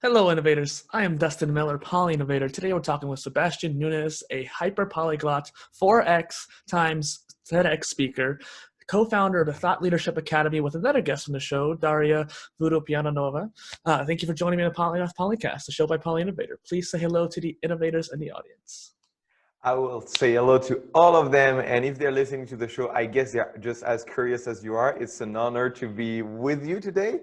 Hello, innovators. I am Dustin Miller, PolyInnovator. Today we're talking with Sébastien Nunez, a hyper-polyglot 4x times TEDx speaker, co-founder of the Thought Leadership Academy with another guest on the show, Daria Vodopianova. Thank you for joining me on the Polymath Polycast, the show by PolyInnovator. Please say hello to the innovators in the audience. I will say hello to all of them, and if they're listening to the show, I guess they're just as curious as you are. It's an honor to be with you today,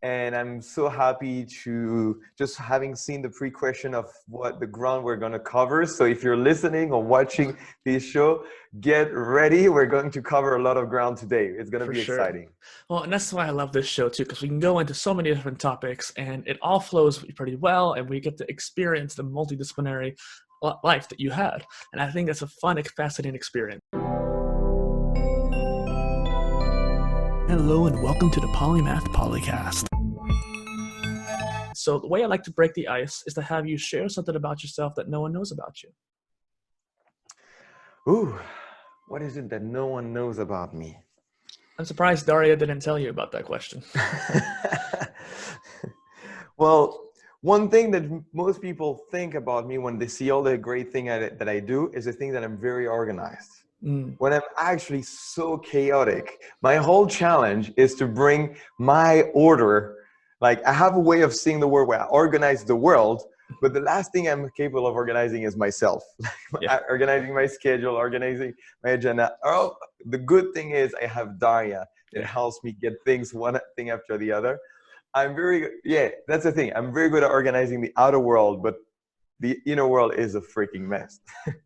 and I'm so happy to just having seen the pre-question of what the ground we're going to cover. So if you're listening or watching this show, get ready. We're going to cover a lot of ground today. It's going to be exciting. Well, and that's why I love this show too, because we can go into so many different topics and it all flows pretty well, and we get to experience the multidisciplinary life that you had. And I think that's a fun, fascinating experience. Hello and welcome to the Polymath Polycast. So the way I like to break the ice is to have you share something about yourself that no one knows about you. Ooh, what is it that no one knows about me? I'm surprised Daria didn't tell you about that question. Well, one thing that most people think about me when they see all the great thing that I do is the thing that I'm very organized. When I'm actually so chaotic, my whole challenge is to bring my order. Like, I have a way of seeing the world where I organize the world, but the last thing I'm capable of organizing is myself. Organizing my schedule, organizing my agenda. Oh, the good thing is I have Daria that helps me get things one thing after the other. I'm very good. Yeah, that's the thing. I'm very good at organizing the outer world, but the inner world is a freaking mess.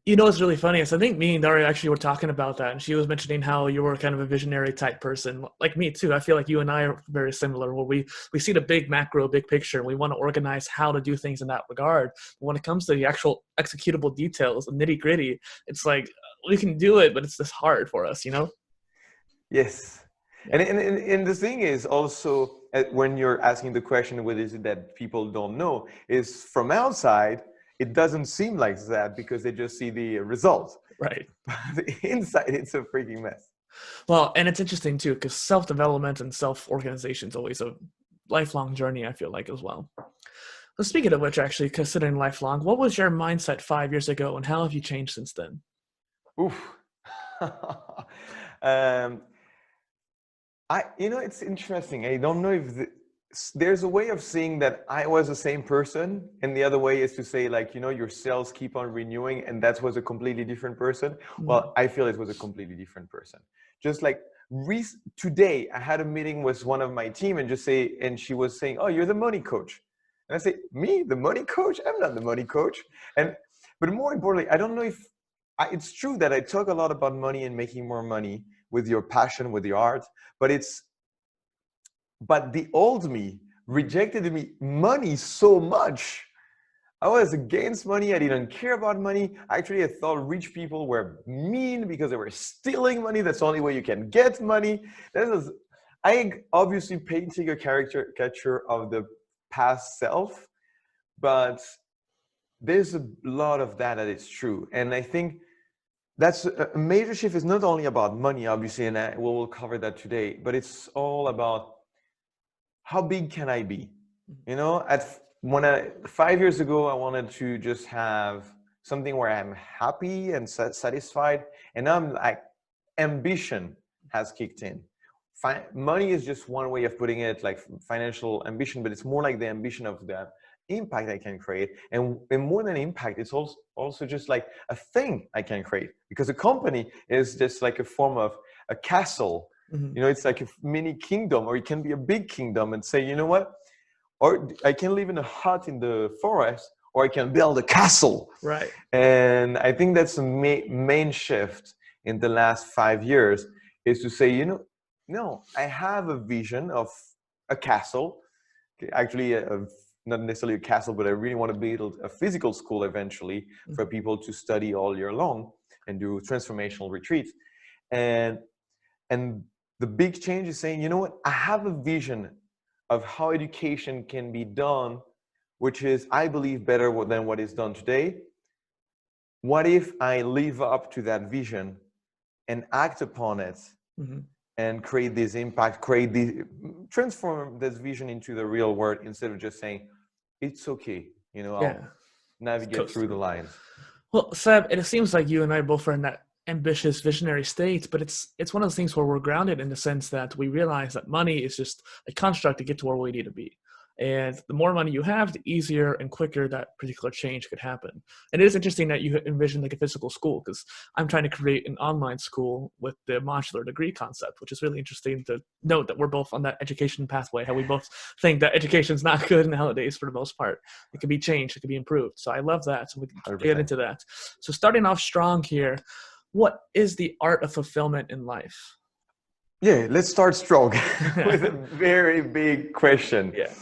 You know what's really funny is I think me and Daria actually were talking about that, and she was mentioning how you were kind of a visionary type person, like me too. I feel like you and I are very similar, where we see the big macro, big picture, and we want to organize how to do things in that regard. But when it comes to the actual executable details, the nitty gritty, it's like we can do it, but it's just hard for us, you know? Yes. And the thing is also, when you're asking the question, what is it that people don't know, is from outside, it doesn't seem like that because they just see the result. Right. But inside, it's a freaking mess. Well, and it's interesting too, because self-development and self-organization is always a lifelong journey, I feel like, as well. So speaking of which, actually, considering lifelong, what was your mindset 5 years ago, and how have you changed since then? Oof. It's interesting. I don't know if there's a way of seeing that I was the same person, and the other way is to say, like, your cells keep on renewing, and that was a completely different person. Well, I feel it was a completely different person. Just like today, I had a meeting with one of my team, and she was saying, "Oh, you're the money coach," and I say, "Me, the money coach? I'm not the money coach." But more importantly, I don't know if it's true that I talk a lot about money and making more money with your passion, with your art, but the old me rejected money so much. I was against money. I didn't care about money. Actually, I thought rich people were mean because they were stealing money. That's the only way you can get money. I obviously painting a caricature of the past self, but there's a lot of that is true. And I think that's a major shift. Is not only about money, obviously, and we'll cover that today, but it's all about how big can I be? 5 years ago, I wanted to just have something where I'm happy and satisfied, and now I'm like, ambition has kicked in. Money is just one way of putting it, like financial ambition, but it's more like the ambition of the impact I can create. And more than impact, it's also just like a thing I can create, because a company is just like a form of a castle. It's like a mini kingdom, or it can be a big kingdom, and say, you know what? Or I can live in a hut in the forest, or I can build a castle. Right. And I think that's the main shift in the last 5 years, is to say, no, I have a vision of a castle. Actually, not necessarily a castle, but I really want to build a physical school eventually for people to study all year long and do transformational retreats. And the big change is saying, you know what? I have a vision of how education can be done, which is, I believe, better than what is done today. What if I live up to that vision and act upon it and create this impact, transform this vision into the real world, instead of just saying, it's okay. I'll Yeah. navigate through the lines. Well, Seb, it seems like you and I both are in that ambitious, visionary state, but it's one of those things where we're grounded in the sense that we realize that money is just a construct to get to where we need to be. And the more money you have, the easier and quicker that particular change could happen. And it is interesting that you envision like a physical school, because I'm trying to create an online school with the modular degree concept, which is really interesting to note that we're both on that education pathway, how we both think that education is not good nowadays for the most part. It can be changed, it can be improved. So I love that. So we can 100%. get into that. So starting off strong here, what is the art of fulfillment in life? Yeah, let's start strong with a very big question. Yeah.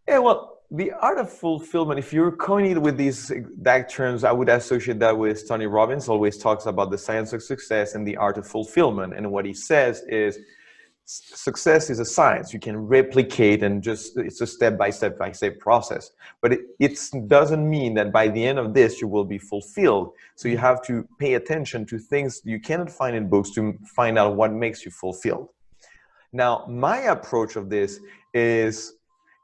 Well, the art of fulfillment, if you're coining it with these exact terms, I would associate that with Tony Robbins. Always talks about the science of success and the art of fulfillment. And what he says is success is a science. You can replicate and it's a step-by-step process. But it doesn't mean that by the end of this, you will be fulfilled. So you have to pay attention to things you cannot find in books to find out what makes you fulfilled. Now, my approach of this is,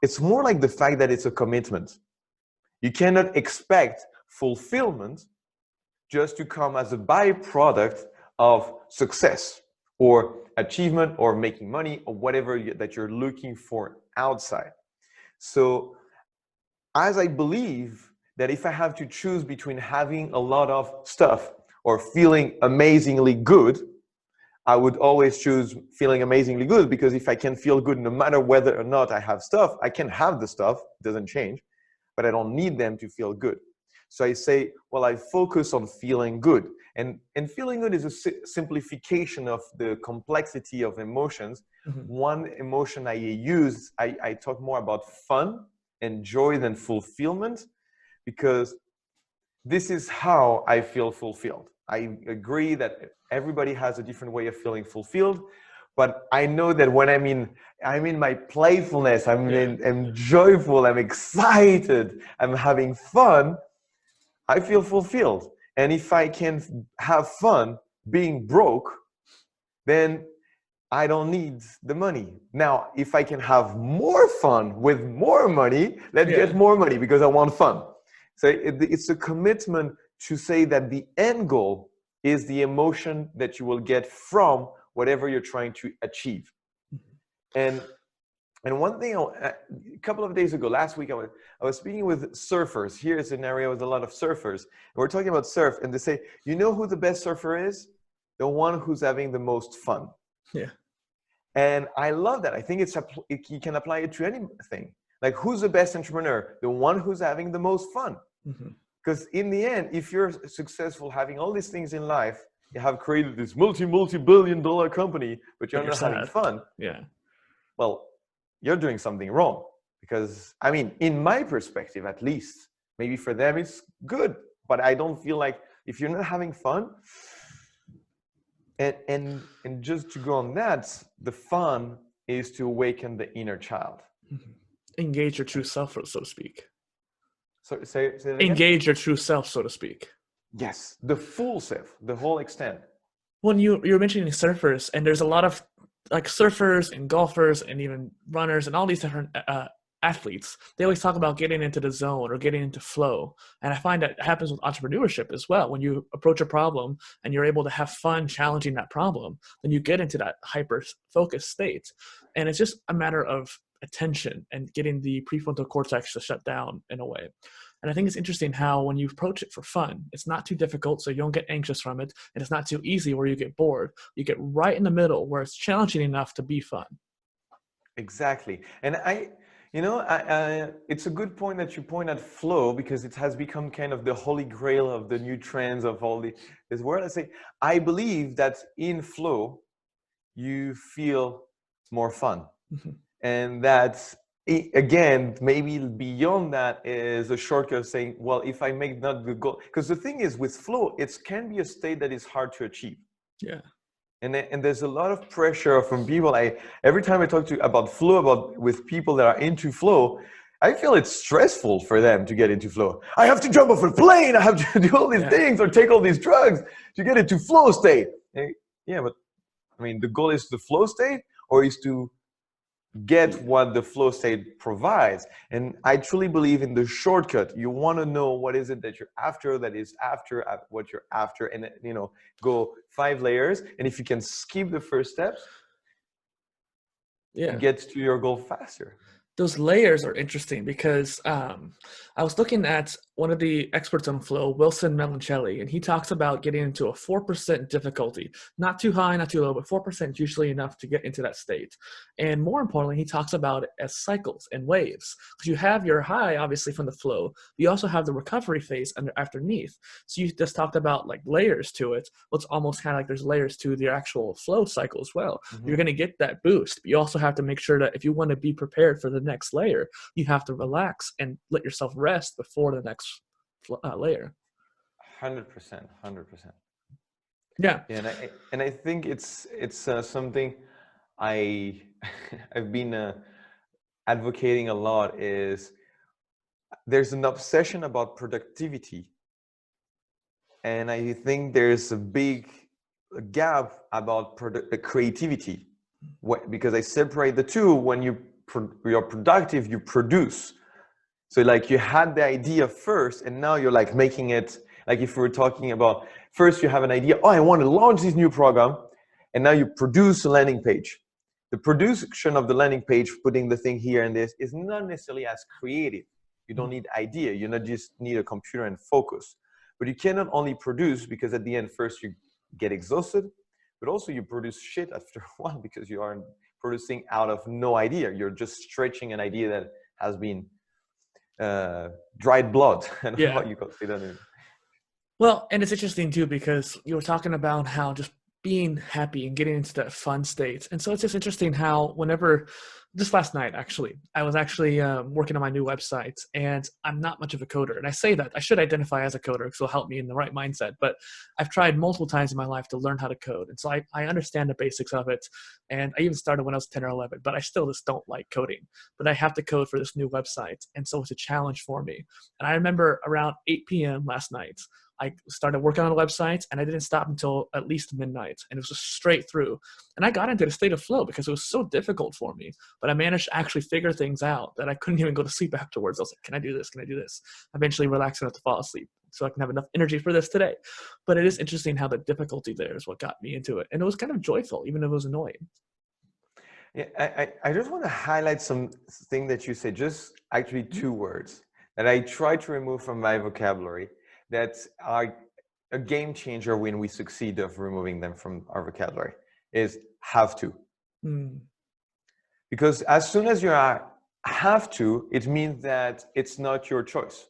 it's more like the fact that it's a commitment. You cannot expect fulfillment just to come as a byproduct of success or achievement or making money or whatever that you're looking for outside. So as I believe that if I have to choose between having a lot of stuff or feeling amazingly good, I would always choose feeling amazingly good, because if I can feel good no matter whether or not I have stuff, I can have the stuff, it doesn't change, but I don't need them to feel good. So I say, well, I focus on feeling good. And feeling good is a simplification of the complexity of emotions. Mm-hmm. One emotion I use, I talk more about fun and joy than fulfillment, because this is how I feel fulfilled. I agree that everybody has a different way of feeling fulfilled, but I know that when I'm in my playfulness, I'm joyful, I'm excited, I'm having fun, I feel fulfilled. And if I can have fun being broke, then I don't need the money. Now, if I can have more fun with more money, let's get more money because I want fun. So it's a commitment to say that the end goal is the emotion that you will get from whatever you're trying to achieve. And one thing, a couple of days ago, last week, I was speaking with surfers. Here's an area with a lot of surfers. And we're talking about surf, and they say, you know who the best surfer is? The one who's having the most fun. Yeah. And I love that. I think you can apply it to anything. Like, who's the best entrepreneur? The one who's having the most fun. Because in the end, if you're successful having all these things in life, you have created this multi-billion-dollar company, but you're not having fun. Yeah. Well, you're doing something wrong. Because, I mean, in my perspective, at least, maybe for them it's good, but I don't feel like if you're not having fun, and just to go on that, the fun is to awaken the inner child. Engage your true self, so to speak. So say that again? Engage your true self, so to speak. Yes, the full self, the whole extent. When you're mentioning surfers, and there's a lot of like surfers and golfers and even runners and all these different athletes, they always talk about getting into the zone or getting into flow. And I find that happens with entrepreneurship as well. When you approach a problem and you're able to have fun challenging that problem, then you get into that hyper-focused state. And it's just a matter of attention and getting the prefrontal cortex to shut down in a way. And I think it's interesting how when you approach it for fun, it's not too difficult, so you don't get anxious from it, and it's not too easy where you get bored. You get right in the middle where it's challenging enough to be fun. Exactly. And it's a good point that you point at flow, because it has become kind of the holy grail of the new trends of all this world. I say, I believe that in flow, you feel more fun. And that, again, maybe beyond that is a shortcut of saying, well, if I make not the goal, because the thing is with flow, it can be a state that is hard to achieve. Yeah. And there's a lot of pressure from people. Every time I talk about flow, with people that are into flow, I feel it's stressful for them to get into flow. I have to jump off a plane. I have to do all these things or take all these drugs to get into flow state. Yeah, but I mean, the goal is the flow state, or is to get what the flow state provides. And I truly believe in the shortcut. You want to know what is it that you're after, that is after what you're after, and go 5 layers. And if you can skip the first steps, you get to your goal faster. Those layers are interesting because I was looking at one of the experts on flow, Wilson Melancelli, and he talks about getting into a 4% difficulty. Not too high, not too low, but 4% is usually enough to get into that state. And more importantly, he talks about it as cycles and waves. Because you have your high, obviously, from the flow, but you also have the recovery phase underneath. So you just talked about like layers to it. Well, it's almost kind of like there's layers to the actual flow cycle as well. Mm-hmm. You're going to get that boost, but you also have to make sure that if you want to be prepared for the next layer, you have to relax and let yourself rest before the next layer. 100%. Yeah. And I think it's something I've been advocating a lot. Is there's an obsession about productivity, and I think there's a big gap about creativity, because I separate the two. When you're productive, you produce. So like you had the idea first, and now you're like making it. Like if we were talking about first, you have an idea. Oh, I want to launch this new program, and now you produce a landing page. The production of the landing page, putting the thing here and this, is not necessarily as creative. You don't need idea. You not just need a computer and focus. But you cannot only produce, because at the end, first you get exhausted, but also you produce shit after a while because you are producing out of no idea. You're just stretching an idea that has been dried blood. And how you consider it. Well, and it's interesting too, because you were talking about how just being happy and getting into that fun state. And so it's just interesting how just last night, actually, I was actually working on my new website, and I'm not much of a coder. And I say that I should identify as a coder because it'll help me in the right mindset. But I've tried multiple times in my life to learn how to code. And so I understand the basics of it. And I even started when I was 10 or 11, but I still just don't like coding. But I have to code for this new website. And so it's a challenge for me. And I remember around 8 p.m. last night, I started working on the website, and I didn't stop until at least midnight, and it was just straight through. And I got into a state of flow because it was so difficult for me, but I managed to actually figure things out that I couldn't even go to sleep afterwards. I was like, can I do this? Can I do this? Eventually relax enough to fall asleep so I can have enough energy for this today. But it is interesting how the difficulty there is what got me into it. And it was kind of joyful, even if it was annoying. Yeah, I just want to highlight something that you said, just actually 2 words that I try to remove from my vocabulary that are a game changer when we succeed of removing them from our vocabulary, is have to. Because as soon as you have to, it means that it's not your choice.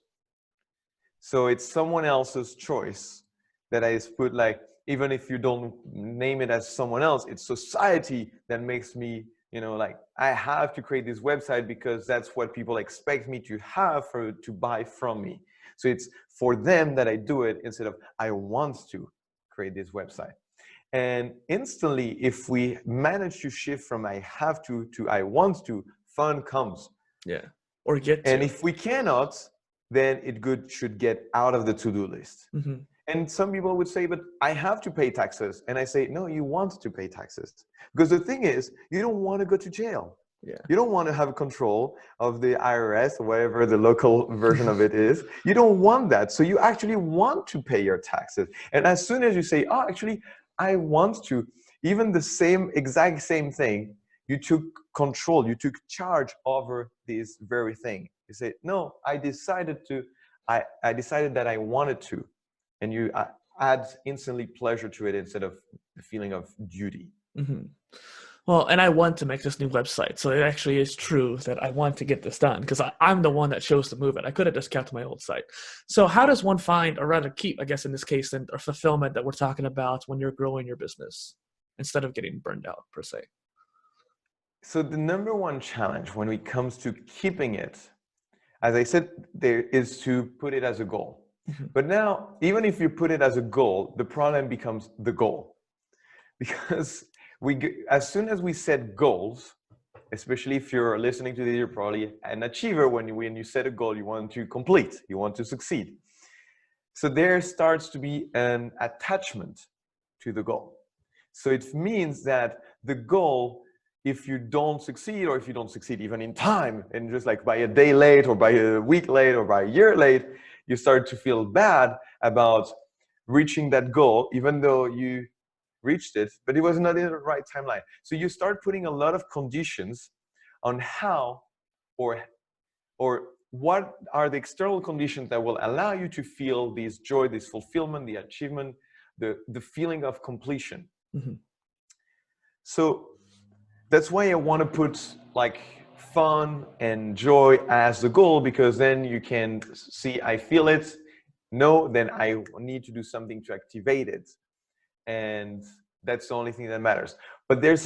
So it's someone else's choice that I put, like, even if you don't name it as someone else, it's society that makes me, like, I have to create this website because that's what people expect me to have to buy from me. So it's for them that I do it instead of I want to create this website. And instantly, if we manage to shift from I have to I want to, fun comes. Yeah. Or get to. And if we cannot, then it should get out of the to-do list. Mm-hmm. And some people would say, but I have to pay taxes. And I say, no, you want to pay taxes. Because the thing is, you don't want to go to jail. Yeah. You don't want to have control of the IRS or whatever the local version of it is. You don't want that. So you actually want to pay your taxes. And as soon as you say, oh, actually, I want to, even the exact same thing, you took control, you took charge over this very thing. You say, no, I decided that I wanted to. And you add instantly pleasure to it instead of the feeling of duty. Mm-hmm. Well, and I want to make this new website. So it actually is true that I want to get this done because I'm the one that chose to move it. I could have just kept my old site. So how does one find, or rather keep, I guess in this case, a fulfillment that we're talking about when you're growing your business instead of getting burned out per se? So the number one challenge when it comes to keeping it, as I said, there is to put it as a goal. Mm-hmm. But now, even if you put it as a goal, the problem becomes the goal. Because as soon as we set goals, especially if you're listening to this, you're probably an achiever. When you set a goal, you want to complete, you want to succeed. So there starts to be an attachment to the goal. So it means that the goal if you don't succeed, or if you don't succeed even in time, and just like by a day late or by a week late or by a year late, you start to feel bad about reaching that goal, even though you reached it, but it was not in the right timeline. So you start putting a lot of conditions on how or what are the external conditions that will allow you to feel this joy, this fulfillment, the achievement, the feeling of completion. Mm-hmm. So that's why I want to put like fun and joy as the goal, because then you can see, I feel it. No, then I need to do something to activate it. And that's the only thing that matters. But there's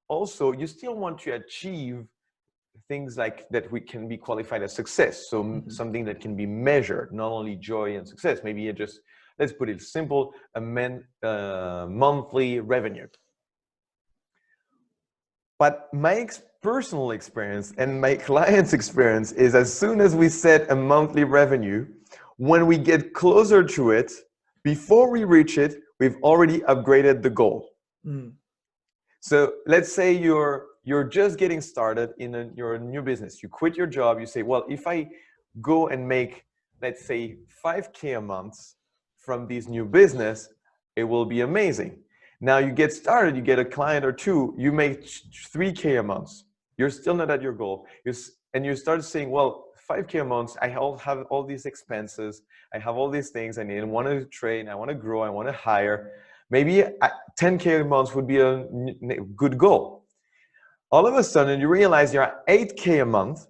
also, you still want to achieve things like that we can be qualified as success. So Mm-hmm. something that can be measured, not only joy and success. Maybe you just, let's put it simple, a monthly revenue. But my personal experience and my client's experience is, as soon as we set a monthly revenue, when we get closer to it, before we reach it, we've already upgraded the goal. Mm. So let's say you're just getting started in your new business. You quit your job. You say, well, if I go and make, let's say, 5K a month from this new business, it will be amazing. Now you get started, you get a client or two, you make 3K a month. You're still not at your goal. And you start saying, well, 5K a month, I have all these expenses. I have all these things. I want to train. I want to grow. I want to hire. Maybe 10K a month would be a good goal. All of a sudden, you realize you're at 8K a month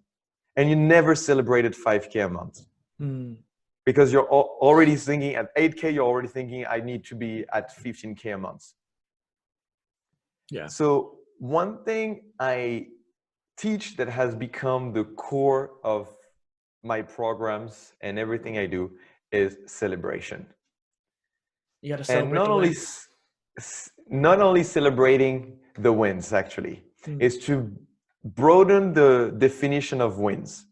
and you never celebrated 5K a month. Mm. Because you're already thinking at 8K, you're already thinking, I need to be at 15K a month. Yeah. So one thing I teach that has become the core of my programs and everything I do is celebration. You got to celebrate And not only celebrating the wins, actually, Mm. is to broaden the definition of wins.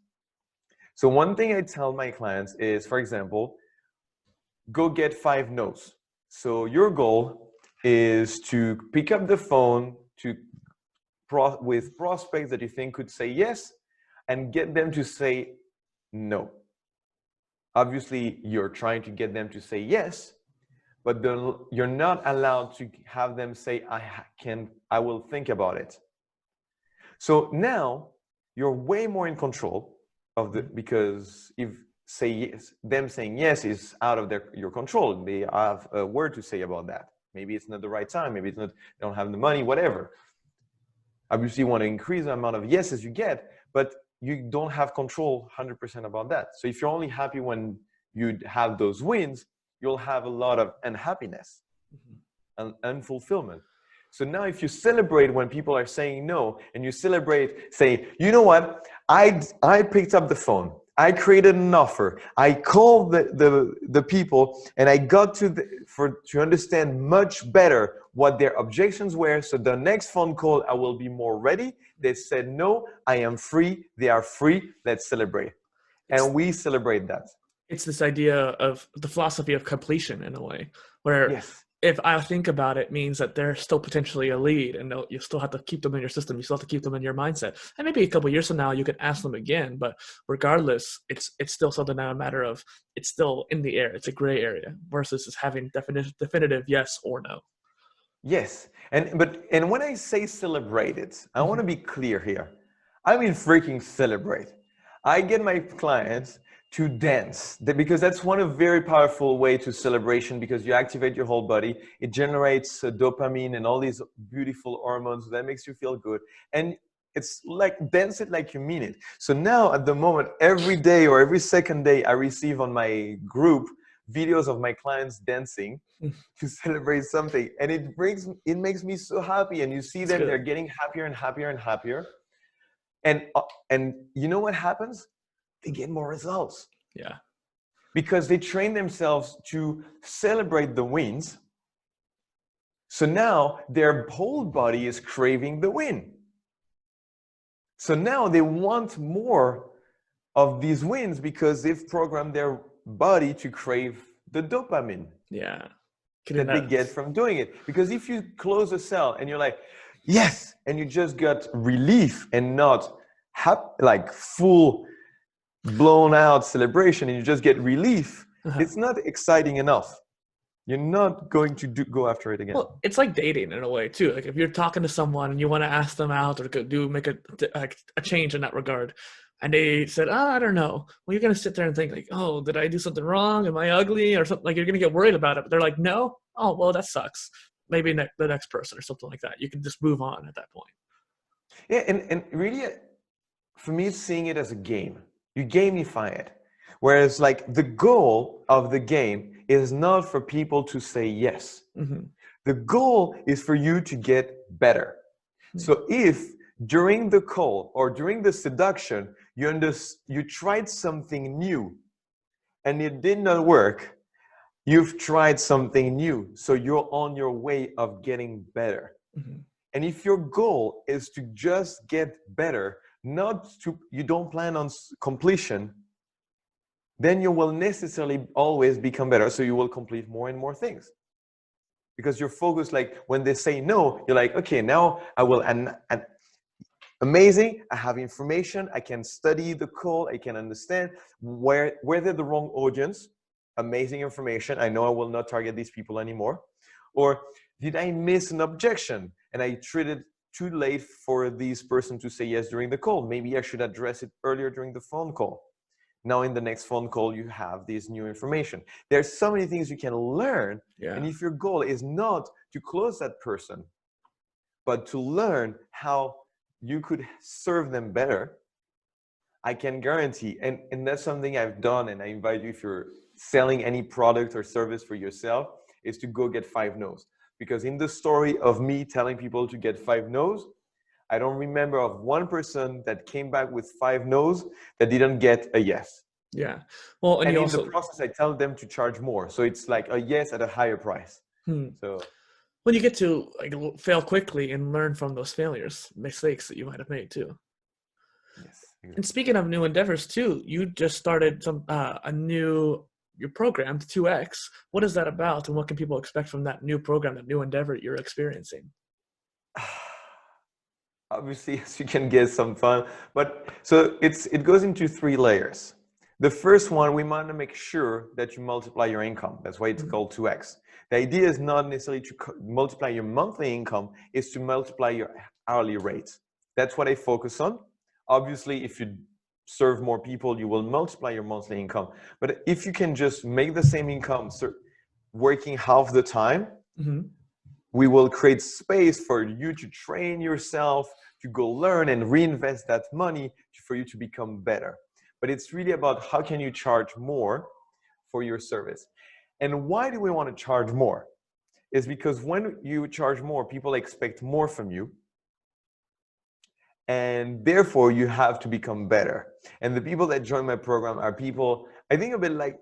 So one thing I tell my clients is, for example, go get 5 no's. So your goal is to pick up the phone with prospects that you think could say yes and get them to say no. Obviously, you're trying to get them to say yes, but you're not allowed to have them say, I will think about it. So now you're way more in control of because if say yes, them saying yes is out of your control. They have a word to say about that. Maybe it's not the right time. Maybe it's not, they don't have the money, whatever. Obviously, you want to increase the amount of yeses you get, but you don't have control 100% about that. So if you're only happy when you have those wins, you'll have a lot of unhappiness and unfulfillment. So now if you celebrate when people are saying no, and you celebrate saying, you know what, I picked up the phone, I created an offer, I called the people, and I got to understand much better what their objections were. So the next phone call, I will be more ready. They said, no, I am free. They are free. Let's celebrate. And we celebrate that. It's this idea of the philosophy of completion in a way, where yes. If I think about it, means that they're still potentially a lead, and you still have to keep them in your system. You still have to keep them in your mindset. And maybe a couple of years from now, you can ask them again. But regardless, it's still something that a matter of, it's still in the air. It's a gray area versus just having definitive yes or no. Yes, and when I say celebrate it, I want to be clear here. I mean freaking celebrate. I get my clients to dance, because that's one of very powerful way to celebration, because you activate your whole body. It generates dopamine and all these beautiful hormones that makes you feel good. And it's like, dance it like you mean it. So now at the moment, every day or every second day, I receive on my group videos of my clients dancing to celebrate something. And it makes me so happy. And you see them, they're getting happier and happier and happier. And you know what happens? They get more results. Yeah. Because they train themselves to celebrate the wins. So now their whole body is craving the win. So now they want more of these wins because they've programmed their body to crave the dopamine. Yeah. That they get from doing it. Because if you close a cell and you're like, yes, and you just got relief and not like full blown out celebration, and you just get relief, it's not exciting enough. You're not going to go after it again. Well, it's like dating in a way too. Like if you're talking to someone and you want to ask them out or make a change in that regard, and they said, I don't know. Well, you're gonna sit there and think like, oh, did I do something wrong? Am I ugly or something? Like you're gonna get worried about it. But they're like, no. Oh, well, that sucks. Maybe the next person or something like that. You can just move on at that point. Yeah, and really, for me, it's seeing it as a game. You gamify it. Whereas like the goal of the game is not for people to say yes. Mm-hmm. The goal is for you to get better. Mm-hmm. So if during the call or during the seduction, you tried something new and it did not work, you've tried something new. So you're on your way of getting better. Mm-hmm. And if your goal is to just get better, you don't plan on completion, then you will necessarily always become better. So you will complete more and more things. Because you're focused, like when they say no, you're like, okay, now I will, and amazing, I have information, I can study the call, I can understand where they're the wrong audience, amazing information, I know I will not target these people anymore. Or did I miss an objection and I treated too late for this person to say yes during the call? Maybe I should address it earlier during the phone call. Now in the next phone call, you have this new information. There's so many things you can learn. Yeah. And if your goal is not to close that person, but to learn how you could serve them better, I can guarantee, and that's something I've done, and I invite you, if you're selling any product or service for yourself, is to go get 5 no's. Because in the story of me telling people to get 5 no's, I don't remember of one person that came back with 5 no's that didn't get a yes. Yeah. Well, and in the process, I tell them to charge more. So it's like a yes at a higher price. So when you get to like fail quickly and learn from those mistakes that you might have made too. Yes. Exactly. And speaking of new endeavors too, you just started your program, 2X. What is that about, and what can people expect from that new program, that new endeavor you're experiencing? Obviously, as you can get some fun, but so it goes into 3 layers. The first one, we want to make sure that you multiply your income. That's why it's called 2X. The idea is not necessarily to multiply your monthly income, it's to multiply your hourly rate. That's what I focus on. Obviously, if you serve more people, you will multiply your monthly income. But if you can just make the same income working half the time, we will create space for you to train yourself, to go learn and reinvest that money for you to become better. But it's really about how can you charge more for your service. And why do we want to charge more? Is because when you charge more, people expect more from you. And therefore, you have to become better. And the people that join my program are people, I think, a bit like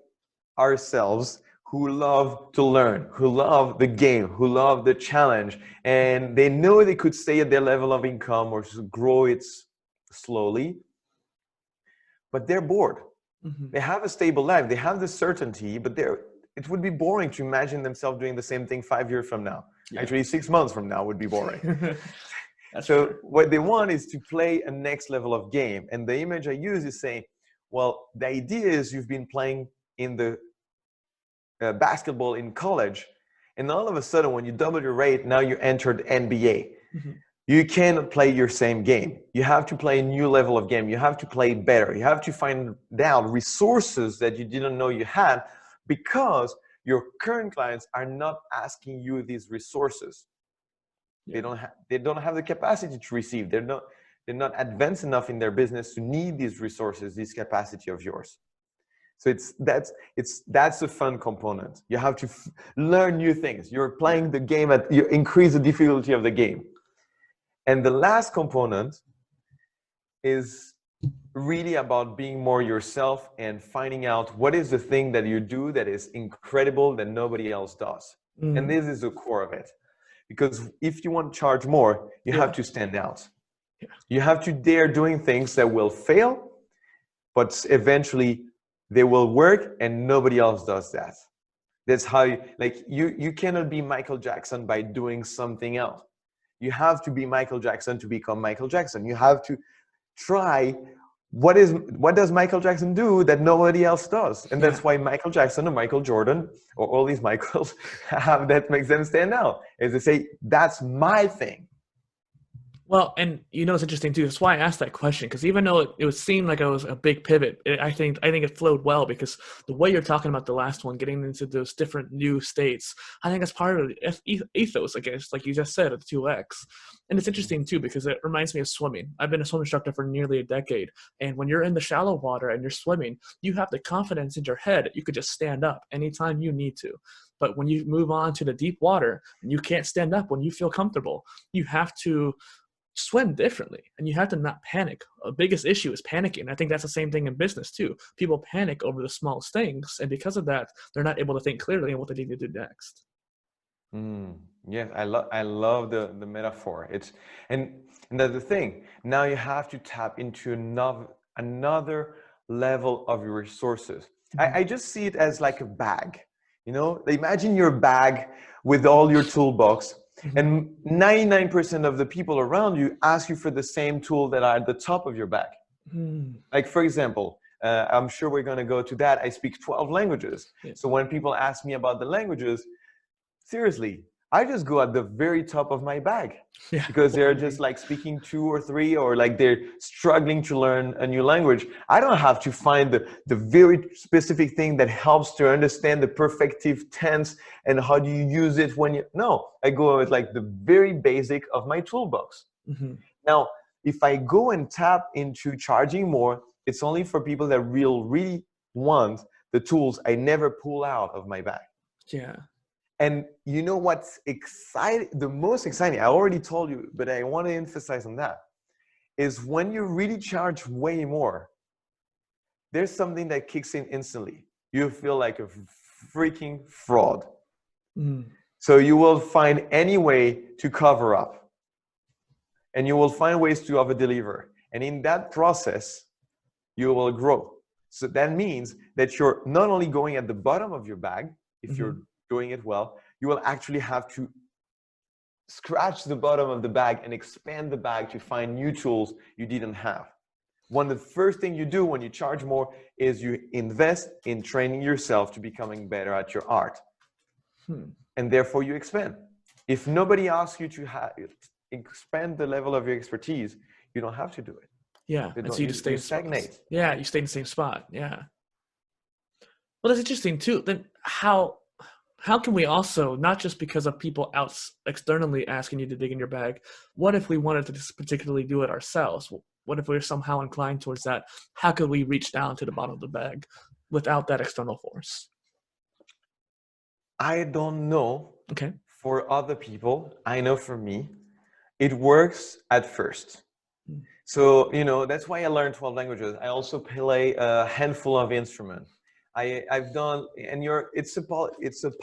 ourselves, who love to learn, who love the game, who love the challenge. And they know they could stay at their level of income or grow it slowly. But they're bored. They have a stable life. They have the certainty, but it would be boring to imagine themselves doing the same thing 5 years from now. Yeah. Actually, 6 months from now would be boring. So true. What they want is to play a next level of game. And the image I use is saying, well, the idea is you've been playing in the basketball in college, and all of a sudden, when you double your rate, now you entered NBA. You cannot play your same game. You have to play a new level of game. You have to play better. You have to find out resources that you didn't know you had, because your current clients are not asking you these resources. Yeah. They don't have the capacity to receive. They're not advanced enough in their business to need these resources, this capacity of yours. So that's a fun component. You have to learn new things. You're playing the game you increase the difficulty of the game. And the last component is really about being more yourself and finding out what is the thing that you do that is incredible that nobody else does. And this is the core of it. Because if you want to charge more, you have to stand out. Yeah. You have to dare doing things that will fail, but eventually they will work, and nobody else does that. That's how you cannot be Michael Jackson by doing something else. You have to be Michael Jackson to become Michael Jackson. You have to try what does Michael Jackson do that nobody else does? And that's why Michael Jackson or Michael Jordan or all these Michaels have that makes them stand out. Is they say, that's my thing. Well, and you know, it's interesting too. That's why I asked that question, because even though it would seem like it was a big pivot, I think it flowed well, because the way you're talking about the last one, getting into those different new states, I think that's part of the ethos, I guess, like you just said, of the 2X. And it's interesting too, because it reminds me of swimming. I've been a swim instructor for nearly a decade, and when you're in the shallow water and you're swimming, you have the confidence in your head that you could just stand up anytime you need to. But when you move on to the deep water, you can't stand up when you feel comfortable. You have to swim differently, and you have to not panic. The biggest issue is panicking. I think that's the same thing in business too. People panic over the smallest things, and because of that, they're not able to think clearly on what they need to do next. Yeah, I love the metaphor. And that's the thing. Now you have to tap into another level of your resources. I just see it as like a bag. You know, imagine your bag with all your toolbox. And 99% of the people around you ask you for the same tool that are at the top of your bag. Like, for example, I'm sure we're going to go to that. I speak 12 languages. So when people ask me about the languages, seriously, I just go at the very top of my bag because they're just like speaking 2 or 3, or like they're struggling to learn a new language. I don't have to find the very specific thing that helps to understand the perfective tense and how do you use it when you, no, I go with like the very basic of my toolbox. Now, if I go and tap into charging more, it's only for people that really want the tools I never pull out of my bag. Yeah. And you know what's exciting, the most exciting, I already told you, but I want to emphasize on that, is when you really charge way more, there's something that kicks in instantly. You feel like a freaking fraud. So you will find any way to cover up. And you will find ways to over-deliver. And in that process, you will grow. So that means that you're not only going at the bottom of your bag, if you're doing it well, you will actually have to scratch the bottom of the bag and expand the bag to find new tools you didn't have. One of the first things you do when you charge more is you invest in training yourself to becoming better at your art. And therefore you expand. If nobody asks you to expand the level of your expertise, you don't have to do it. Yeah, and so you just stagnate. Yeah, you stay in the same spot. Yeah. Well, that's interesting too. Then how can we also, not just because of people externally asking you to dig in your bag, what if we wanted to just particularly do it ourselves? What if we're somehow inclined towards that? How could we reach down to the bottom of the bag without that external force? I don't know. Okay. For other people, I know for me, it works at first. So, you know, that's why I learned 12 languages. I also play a handful of instruments. I've done, and it's a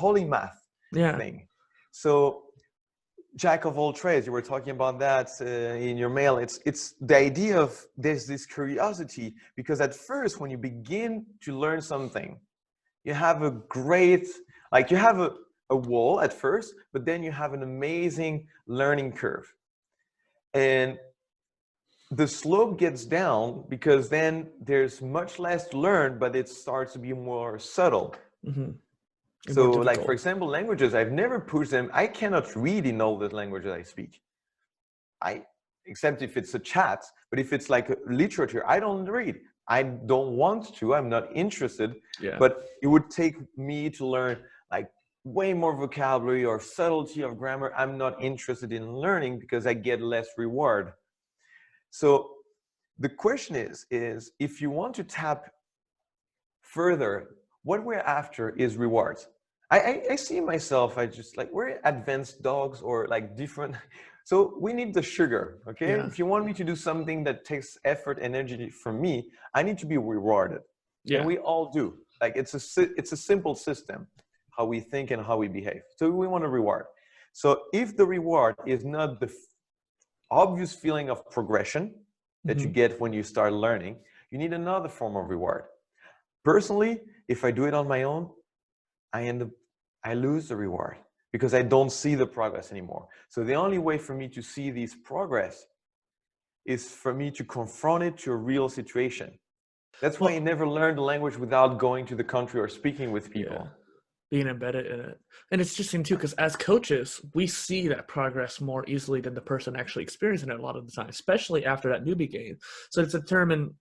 polymath thing. So, jack of all trades, you were talking about that in your mail. It's the idea of there's this curiosity, because at first when you begin to learn something, you have a great, like you have a wall at first, but then you have an amazing learning curve. And the slope gets down because then there's much less to learn, but it starts to be more subtle. So like, for example, languages, I've never pushed them. I cannot read in all the languages I speak. Except if it's a chat, but if it's like literature, I don't read. I don't want to, I'm not interested, but it would take me to learn like way more vocabulary or subtlety of grammar. I'm not interested in learning because I get less reward. So the question is if you want to tap further, what we're after is rewards. I see myself, I just like, we're advanced dogs or like different. So we need the sugar, okay? If you want me to do something that takes effort and energy from me, I need to be rewarded. And we all do. Like it's a simple system, how we think and how we behave. So we want a reward. So if the reward is not the obvious feeling of progression that you get when you start learning, you need another form of reward. Personally, if I do it on my own, I lose the reward. because I don't see the progress anymore. So the only way for me to see this progress is for me to confront it to a real situation. That's why I never learned the language without going to the country or speaking with people. Yeah, being embedded in it. And it's interesting too, because as coaches, we see that progress more easily than the person actually experiencing it a lot of the time, especially after that newbie gain. So it's a term in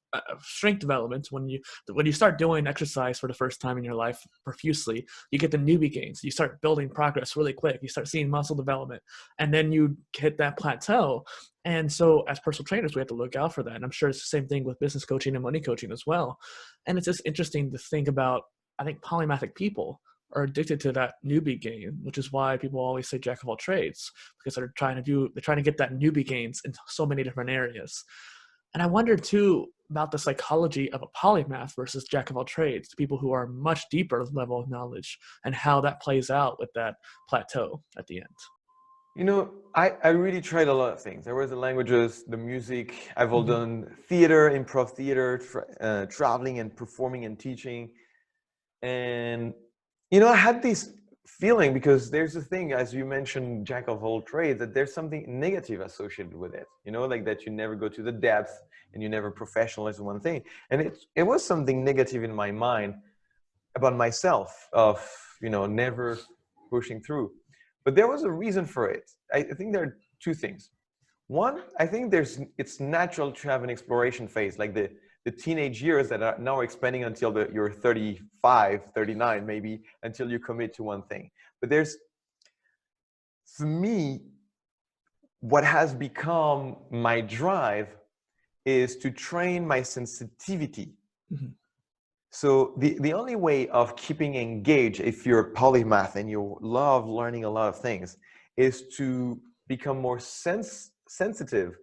strength development. When you start doing exercise for the first time in your life profusely, you get the newbie gains. You start building progress really quick. You start seeing muscle development, and then you hit that plateau. And so as personal trainers, we have to look out for that. And I'm sure it's the same thing with business coaching and money coaching as well. And it's just interesting to think about, I think polymathic people are addicted to that newbie gain, which is why people always say jack of all trades, because they're trying to get that newbie gains in so many different areas. And I wonder too about the psychology of a polymath versus jack of all trades, people who are much deeper level of knowledge, and how that plays out with that plateau at the end. You know, I really tried a lot of things. There was the languages, the music. I've all done theater, improv theater, traveling and performing and teaching. And, you know, I had this feeling, because there's a thing, as you mentioned, jack of all trades, that there's something negative associated with it, you know, like that you never go to the depth and you never professionalize one thing. And it was something negative in my mind about myself, of, you know, never pushing through. But there was a reason for it. I think there are two things. One, I think it's natural to have an exploration phase, like the teenage years that are now expanding until you're 35, 39, maybe, until you commit to one thing. But for me, what has become my drive is to train my sensitivity. Mm-hmm. So the only way of keeping engaged, if you're a polymath and you love learning a lot of things, is to become more sensitive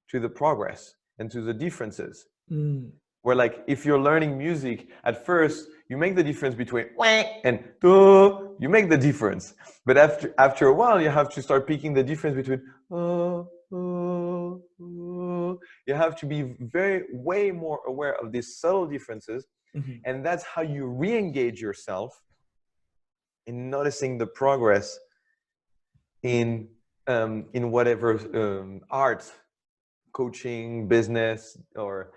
to the progress and to the differences. Mm. Where, like, if you're learning music, at first you make the difference between and do, you make the difference. But after a while, you have to start picking the difference between you have to be way more aware of these subtle differences. Mm-hmm. And that's how you re-engage yourself in noticing the progress in whatever art, coaching, business, or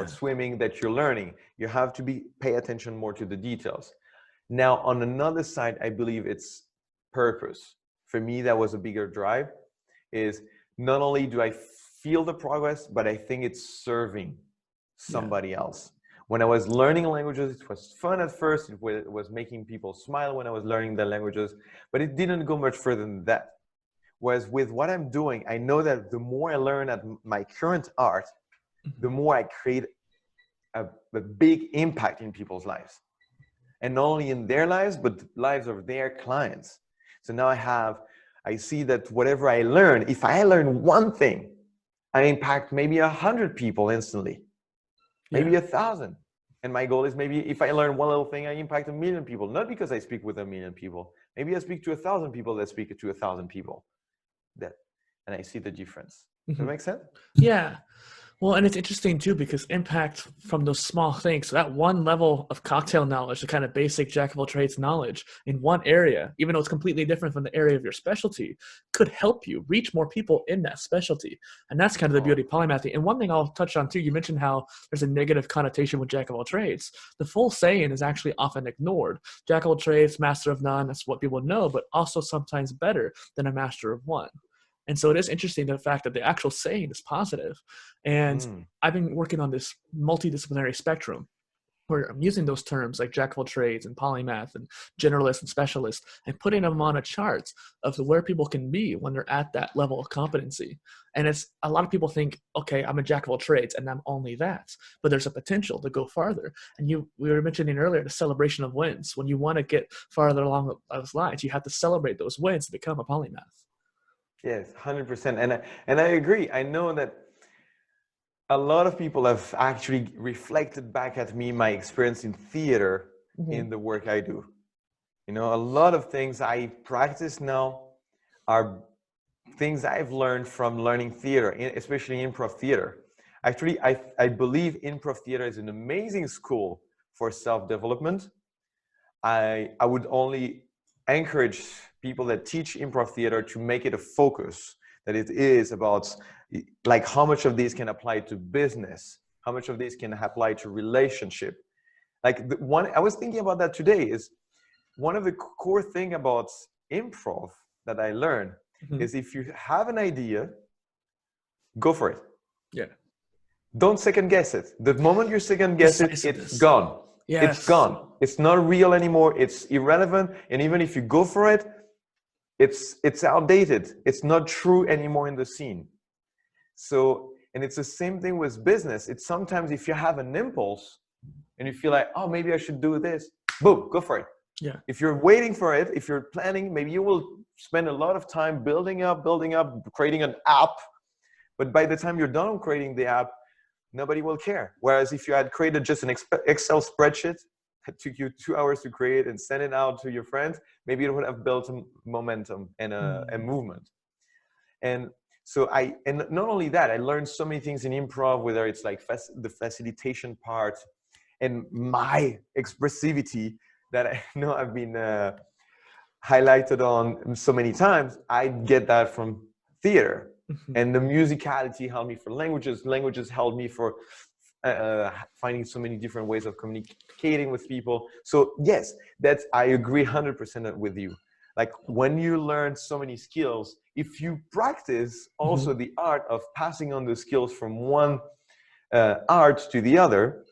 swimming that you're learning. You have to pay attention more to the details. Now, on another side, I believe it's purpose. For me, that was a bigger drive, is not only do I feel the progress, but I think it's serving somebody else. When I was learning languages, it was fun at first. It was making people smile when I was learning the languages, but it didn't go much further than that. Whereas with what I'm doing, I know that the more I learn at my current art, the more I create a big impact in people's lives. And not only in their lives, but the lives of their clients. So now I see that whatever I learn, if I learn one thing, I impact maybe 100 people instantly. Maybe 1,000. And my goal is, maybe if I learn one little thing, I impact 1 million people. Not because I speak with 1 million people. Maybe I speak to 1,000 people that speak to 1,000 people. And I see the difference. Does that make sense? Yeah. Well, and it's interesting too, because impact from those small things, so that one level of cocktail knowledge, the kind of basic jack of all trades knowledge in one area, even though it's completely different from the area of your specialty, could help you reach more people in that specialty. And that's kind of the beauty of polymathy. And one thing I'll touch on too, you mentioned how there's a negative connotation with jack of all trades. The full saying is actually often ignored. Jack of all trades, master of none, that's what people know, but also sometimes better than a master of one. And so it is interesting, the fact that the actual saying is positive. And I've been working on this multidisciplinary spectrum where I'm using those terms like jack of all trades and polymath and generalist and specialist, and putting them on a chart of where people can be when they're at that level of competency. And it's, a lot of people think, okay, I'm a jack of all trades and I'm only that, but there's a potential to go farther. And we were mentioning earlier the celebration of wins. When you want to get farther along those lines, you have to celebrate those wins to become a polymath. Yes, 100%. And I agree. I know that a lot of people have actually reflected back at me my experience in theater in the work I do. You know, a lot of things I practice now are things I've learned from learning theater, especially improv theater. Actually, I believe improv theater is an amazing school for self-development. I would only I encourage people that teach improv theater to make it a focus, that it is about like how much of this can apply to business, how much of this can apply to relationship. Like the one, I was thinking about that today, is one of the core thing about improv that I learned is if you have an idea, go for it. Yeah. Don't second guess it. The moment you second guess it, it's gone. Yes. It's gone. It's not real anymore. It's irrelevant. And even if you go for it, it's outdated. It's not true anymore in the scene. So, and it's the same thing with business. It's sometimes if you have an impulse and you feel like, oh, maybe I should do this, boom, go for it. Yeah. If you're waiting for it, if you're planning, maybe you will spend a lot of time building up, creating an app. But by the time you're done creating the app, nobody will care. Whereas if you had created just an Excel spreadsheet that took you 2 hours to create and send it out to your friends, maybe it would have built some momentum and a movement. And so and not only that, I learned so many things in improv, whether it's like the facilitation part and my expressivity that I know I've been highlighted on so many times. I get that from theater. And the musicality helped me for languages. Languages helped me for finding so many different ways of communicating with people. So yes, I agree 100% with you. Like when you learn so many skills, if you practice also the art of passing on the skills from one art to the other,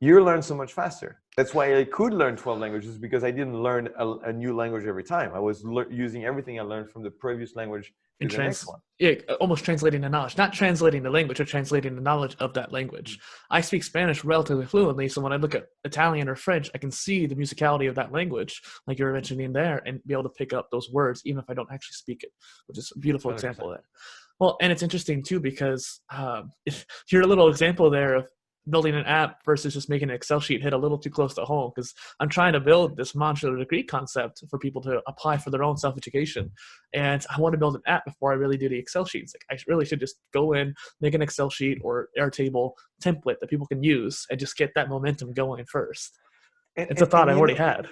you learn so much faster. That's why I could learn 12 languages, because I didn't learn a new language every time. I was using everything I learned from the previous language to the next one. Yeah, almost translating the knowledge, not translating the language, or translating the knowledge of that language. I speak Spanish relatively fluently, so when I look at Italian or French, I can see the musicality of that language, like you were mentioning there, and be able to pick up those words, even if I don't actually speak it, which is a beautiful 100%. Example of that. Well, and it's interesting too, because your little example there of building an app versus just making an Excel sheet hit a little too close to home, because I'm trying to build this modular degree concept for people to apply for their own self-education. And I want to build an app before I really do the Excel sheets. Like I really should just go in, make an Excel sheet or Airtable template that people can use and just get that momentum going first. It's a thought I already had.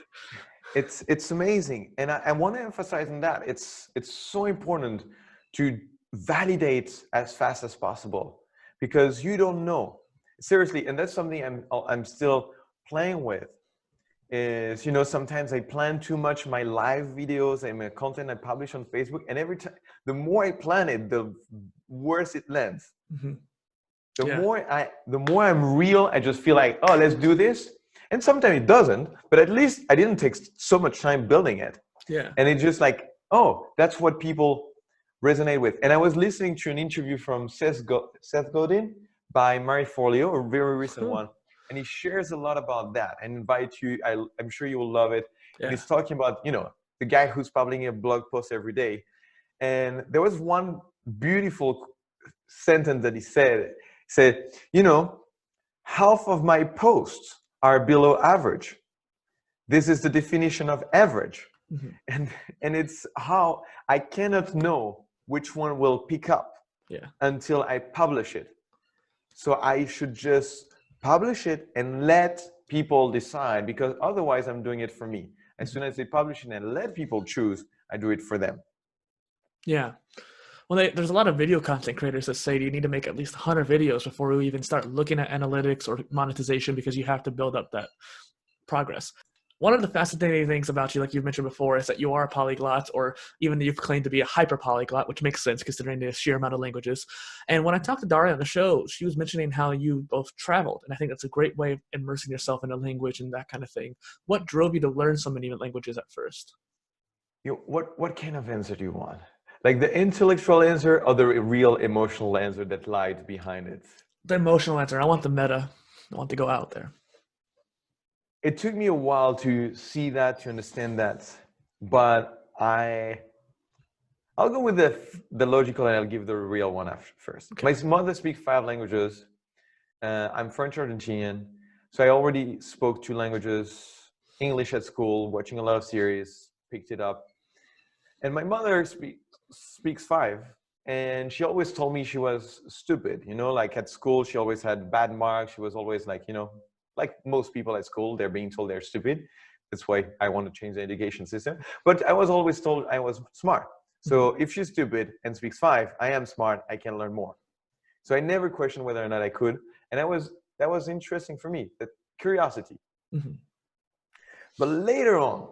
It's amazing. And I want to emphasize on that. It's so important to validate as fast as possible, because you don't know. Seriously, and that's something I'm still playing with, is, you know, sometimes I plan too much my live videos and my content I publish on Facebook, and every time, the more I plan it, the worse it lands. The more I'm real, I just feel like, oh, let's do this. And sometimes it doesn't, but at least I didn't take so much time building it. Yeah. And it's just like, oh, that's what people resonate with. And I was listening to an interview from Seth Godin by Mary Forleo, a very recent one. And he shares a lot about that. I invite you, I'm sure you will love it. Yeah. And he's talking about, you know, the guy who's publishing a blog post every day. And there was one beautiful sentence that he said, you know, half of my posts are below average. This is the definition of average. And it's how I cannot know which one will pick up until I publish it. So I should just publish it and let people decide, because otherwise I'm doing it for me. As soon as they publish it and let people choose, I do it for them. Yeah. Well, there's a lot of video content creators that say you need to make at least 100 videos before we even start looking at analytics or monetization, because you have to build up that progress. One of the fascinating things about you, like you mentioned before, is that you are a polyglot, or even you've claimed to be a hyper-polyglot, which makes sense considering the sheer amount of languages. And when I talked to Daria on the show, she was mentioning how you both traveled. And I think that's a great way of immersing yourself in a language and that kind of thing. What drove you to learn so many languages at first? What kind of answer do you want? Like the intellectual answer or the real emotional answer that lied behind it? The emotional answer. I want the meta. I want to go out there. It took me a while to see that, to understand that, but I'll go with the logical, and I'll give the real one first. Okay. My mother speaks 5 languages. I'm French Argentinian, so I already spoke 2 languages, English at school, watching a lot of series, picked it up. And my mother speaks 5, and she always told me she was stupid. You know, like at school, she always had bad marks. She was always like, you know, like most people at school, they're being told they're stupid. That's why I want to change the education system. But I was always told I was smart. So if she's stupid and speaks 5, I am smart, I can learn more. So I never questioned whether or not I could. And that was interesting for me, that curiosity. Mm-hmm. But later on,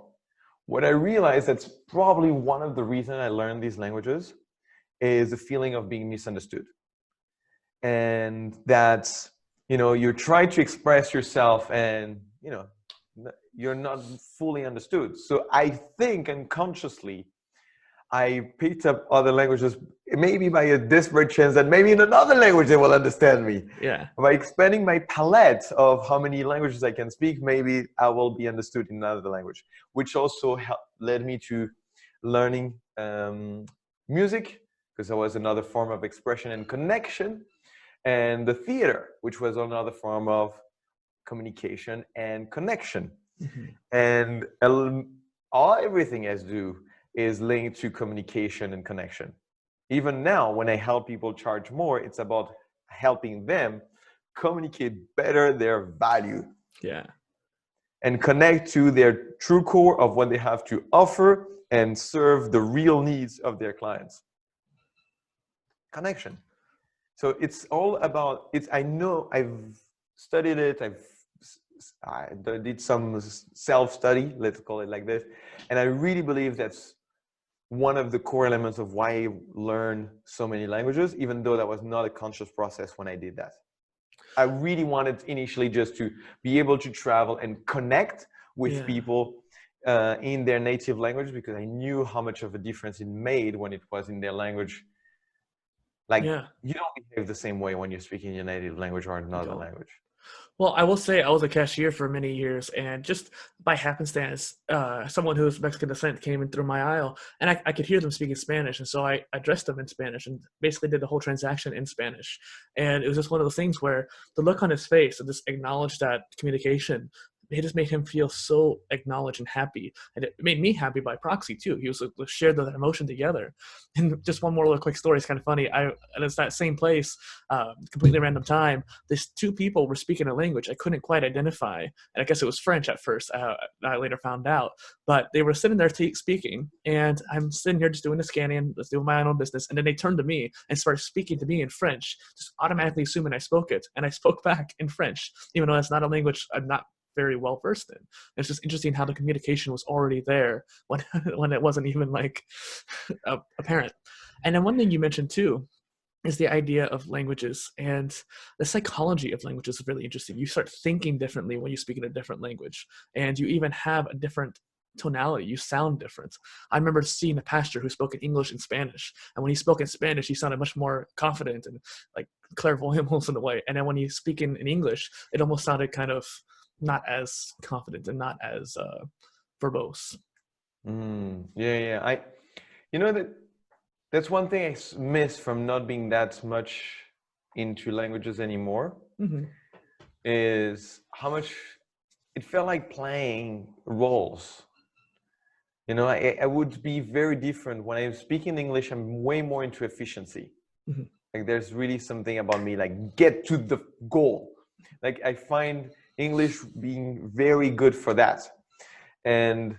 what I realized that's probably one of the reasons I learned these languages is the feeling of being misunderstood. And that's, you try to express yourself and, you're not fully understood. So I think unconsciously, I picked up other languages, maybe by a desperate chance that maybe in another language they will understand me. Yeah. By expanding my palette of how many languages I can speak, maybe I will be understood in another language, which also led me to learning music, because that was another form of expression and connection, and the theater, which was another form of communication and connection. Mm-hmm. And everything I do is linked to communication and connection. Even now, when I help people charge more, it's about helping them communicate better their value. Yeah. And connect to their true core of what they have to offer and serve the real needs of their clients. Connection. So it's all about, I know I've studied it, I did some self-study, let's call it like this. And I really believe that's one of the core elements of why I learned so many languages, even though that was not a conscious process when I did that. I really wanted initially just to be able to travel and connect with people in their native language, because I knew how much of a difference it made when it was in their language. Like, you don't behave the same way when you're speaking your native language or another language. Well, I will say I was a cashier for many years, and just by happenstance, someone who was Mexican descent came in through my aisle, and I could hear them speaking Spanish, and so I addressed them in Spanish and basically did the whole transaction in Spanish. And it was just one of those things where the look on his face and just acknowledge that communication, it just made him feel so acknowledged and happy, and it made me happy by proxy too. He was shared that emotion together. And just one more little quick story. It's kind of funny. And it's that same place, completely random time. These 2 people were speaking a language I couldn't quite identify, and I guess it was French at first. I later found out, but they were sitting there speaking, and I'm sitting here just doing the scanning, just doing my own business, and then they turned to me and started speaking to me in French, just automatically assuming I spoke it, and I spoke back in French, even though that's not a language I'm not very well versed in. It's just interesting how the communication was already there when it wasn't even like apparent. And then one thing you mentioned too is the idea of languages, and the psychology of languages is really interesting. You start thinking differently when you speak in a different language, and you even have a different tonality. You sound different. I remember seeing a pastor who spoke in English and Spanish, and when he spoke in Spanish, he sounded much more confident and like clairvoyant almost in a way. And then when he's speaking in English, it almost sounded kind of not as confident and not as verbose. That's one thing I miss from not being that much into languages anymore, is how much it felt like playing roles. I would be very different when I'm speaking English. I'm way more into efficiency. Like, there's really something about me, like, get to the goal. Like, I find English being very good for that. And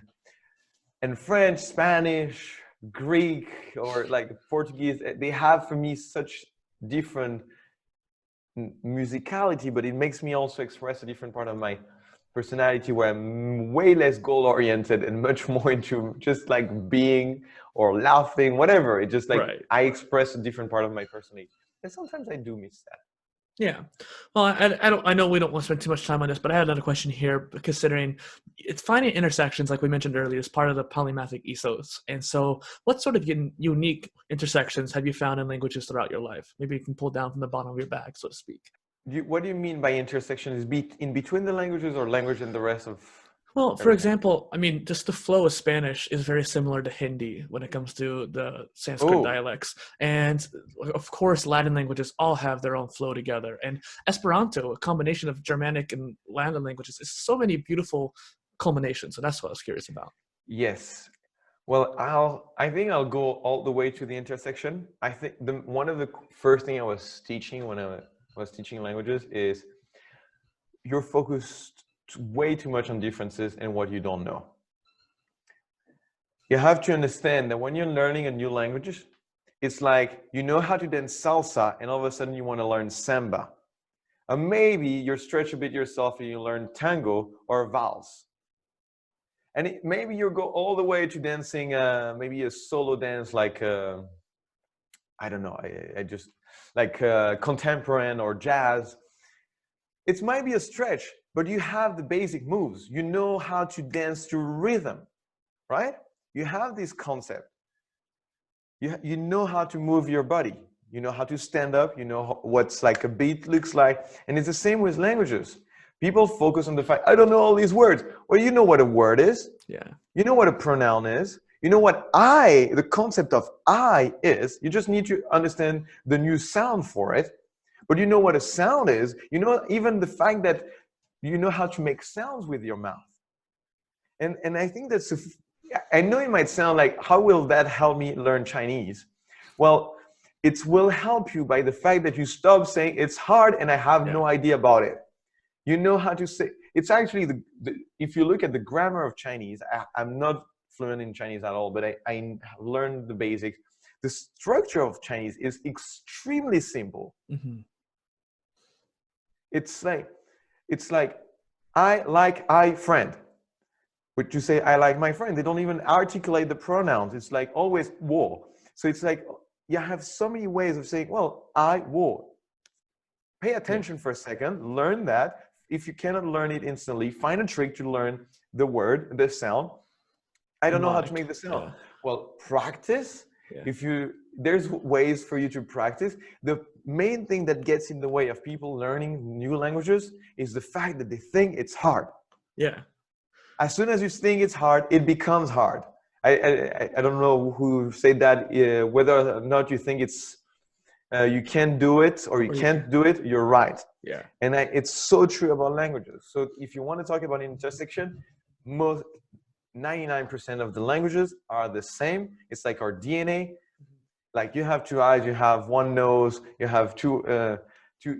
French, Spanish, Greek, or like Portuguese, they have for me such different musicality, but it makes me also express a different part of my personality, where I'm way less goal oriented and much more into just like being or laughing, whatever. It just like I express a different part of my personality, and sometimes I do miss that. Yeah. Well, I know we don't want to spend too much time on this, but I had another question here, considering it's finding intersections, like we mentioned earlier, is part of the polymathic ethos. And so what sort of unique intersections have you found in languages throughout your life? Maybe you can pull down from the bottom of your bag, so to speak. What do you mean by intersection? Is in between the languages, or language and the rest of? Well, for example, I mean, just the flow of Spanish is very similar to Hindi when it comes to the Sanskrit dialects. And of course, Latin languages all have their own flow together. And Esperanto, a combination of Germanic and Latin languages, is so many beautiful culminations. So that's what I was curious about. Yes. Well, I think I'll go all the way to the intersection. I think one of the first thing I was teaching when I was teaching languages is you're focused way too much on differences and what you don't know. You have to understand that when you're learning a new language, it's like you know how to dance salsa and all of a sudden you want to learn samba. And maybe you stretch a bit yourself and you learn tango or valse. And maybe you go all the way to dancing maybe a solo dance like, I don't know, I just like contemporary or jazz. It might be a stretch, but you have the basic moves. You know how to dance to rhythm, right? You have this concept. You know how to move your body. You know how to stand up. You know what's like a beat looks like. And it's the same with languages. People focus on the fact, I don't know all these words. Well, you know what a word is. Yeah. You know what a pronoun is. You know what the concept of I is. You just need to understand the new sound for it. But you know what a sound is. You know even the fact that you know how to make sounds with your mouth. And I think that's, I know it might sound like, how will that help me learn Chinese? Well, it will help you by the fact that you stop saying it's hard and I have no idea about it. You know how to say, it's actually, if you look at the grammar of Chinese, I'm not fluent in Chinese at all, but I learned the basics. The structure of Chinese is extremely simple. Mm-hmm. It's like, I friend. But you say, I like my friend. They don't even articulate the pronouns. It's like always wo. So it's like, you have so many ways of saying, well, I wo. Pay attention for a second, learn that. If you cannot learn it instantly, find a trick to learn the word, the sound. I don't know how to make the sound. Yeah. Well, practice. Yeah. There's ways for you to practice. The main thing that gets in the way of people learning new languages is the fact that they think it's hard. Yeah. As soon as you think it's hard, it becomes hard. I don't know who said that, whether or not you think it's, you can do it or you can't do it, you're right. Yeah. And it's so true about languages. So if you want to talk about intersection, 99% of the languages are the same. It's like our DNA. Like you have two eyes, you have one nose, you have two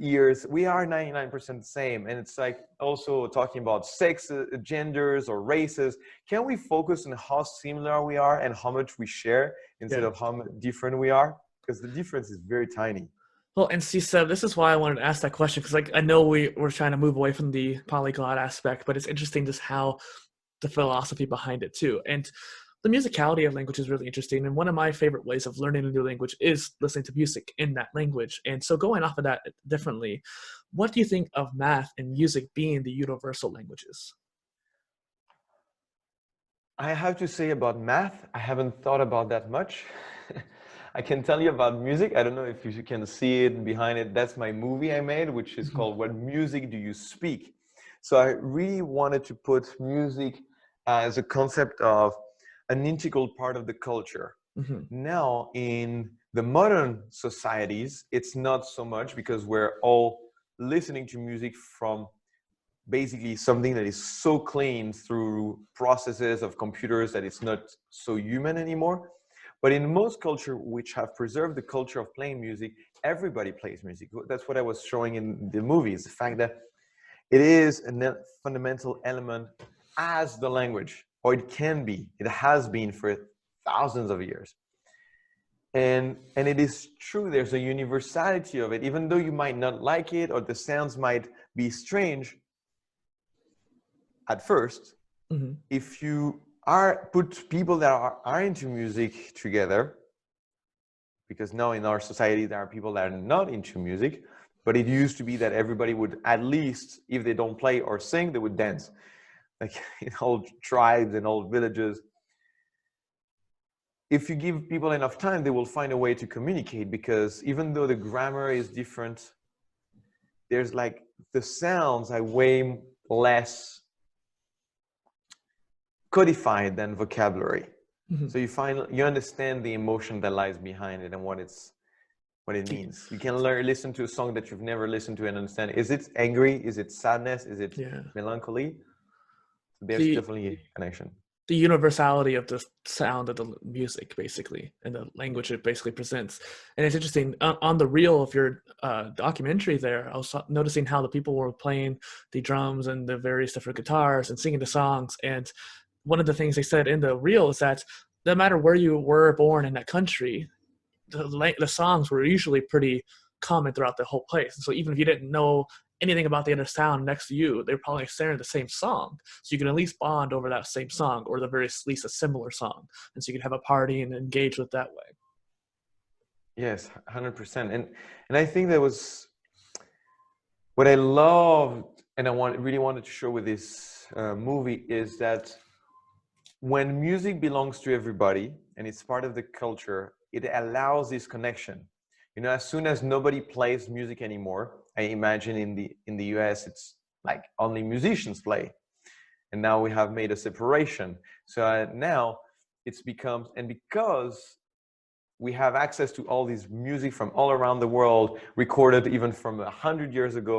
ears. We are 99% the same. And it's like also talking about sex, genders or races. Can we focus on how similar we are and how much we share instead of how different we are? Because the difference is very tiny. Well, and see, Seb, this is why I wanted to ask that question, because like I know we're trying to move away from the polyglot aspect, but it's interesting just how the philosophy behind it too. And the musicality of language is really interesting. And one of my favorite ways of learning a new language is listening to music in that language. And so going off of that differently, what do you think of math and music being the universal languages? I have to say about math, I haven't thought about that much. I can tell you about music. I don't know if you can see it behind it. That's my movie I made, which is called What Music Do You Speak? So I really wanted to put music as a concept of an integral part of the culture. Mm-hmm. Now, in the modern societies, it's not so much because we're all listening to music from basically something that is so clean through processes of computers that it's not so human anymore. But in most cultures which have preserved the culture of playing music, everybody plays music. That's what I was showing in the movies, the fact that it is a fundamental element as the language, or it can be. It has been for thousands of years. And it is true, there's a universality of it, even though you might not like it or the sounds might be strange at first. Mm-hmm. If you put people that are into music together, because now in our society there are people that are not into music, but it used to be that everybody would, at least if they don't play or sing, they would dance, like in old tribes and old villages. If you give people enough time, they will find a way to communicate, because even though the grammar is different, there's like the sounds are way less codified than vocabulary. Mm-hmm. So you understand the emotion that lies behind it and what it means. You can listen to a song that you've never listened to and understand. Is it angry? Is it sadness? Is it melancholy? There's definitely a connection. the universality of the sound of the music, basically, and the language it basically presents. And it's interesting, on the reel of your documentary there, I was noticing how the people were playing the drums and the various different guitars and singing the songs. And one of the things they said in the reel is that no matter where you were born in that country, the songs were usually pretty common throughout the whole place. And so even if you didn't know anything about the other sound next to you, they're probably sharing the same song. So you can at least bond over that same song, or the very least a similar song. And so you can have a party and engage with that way. Yes, 100%. And I think that was what I loved, and really wanted to show with this movie, is that when music belongs to everybody and it's part of the culture, it allows this connection. You know, as soon as nobody plays music anymore, I imagine in the US, it's like only musicians play. And now we have made a separation. So now it's becomes, and because we have access to all this music from all around the world, recorded even from 100 years ago,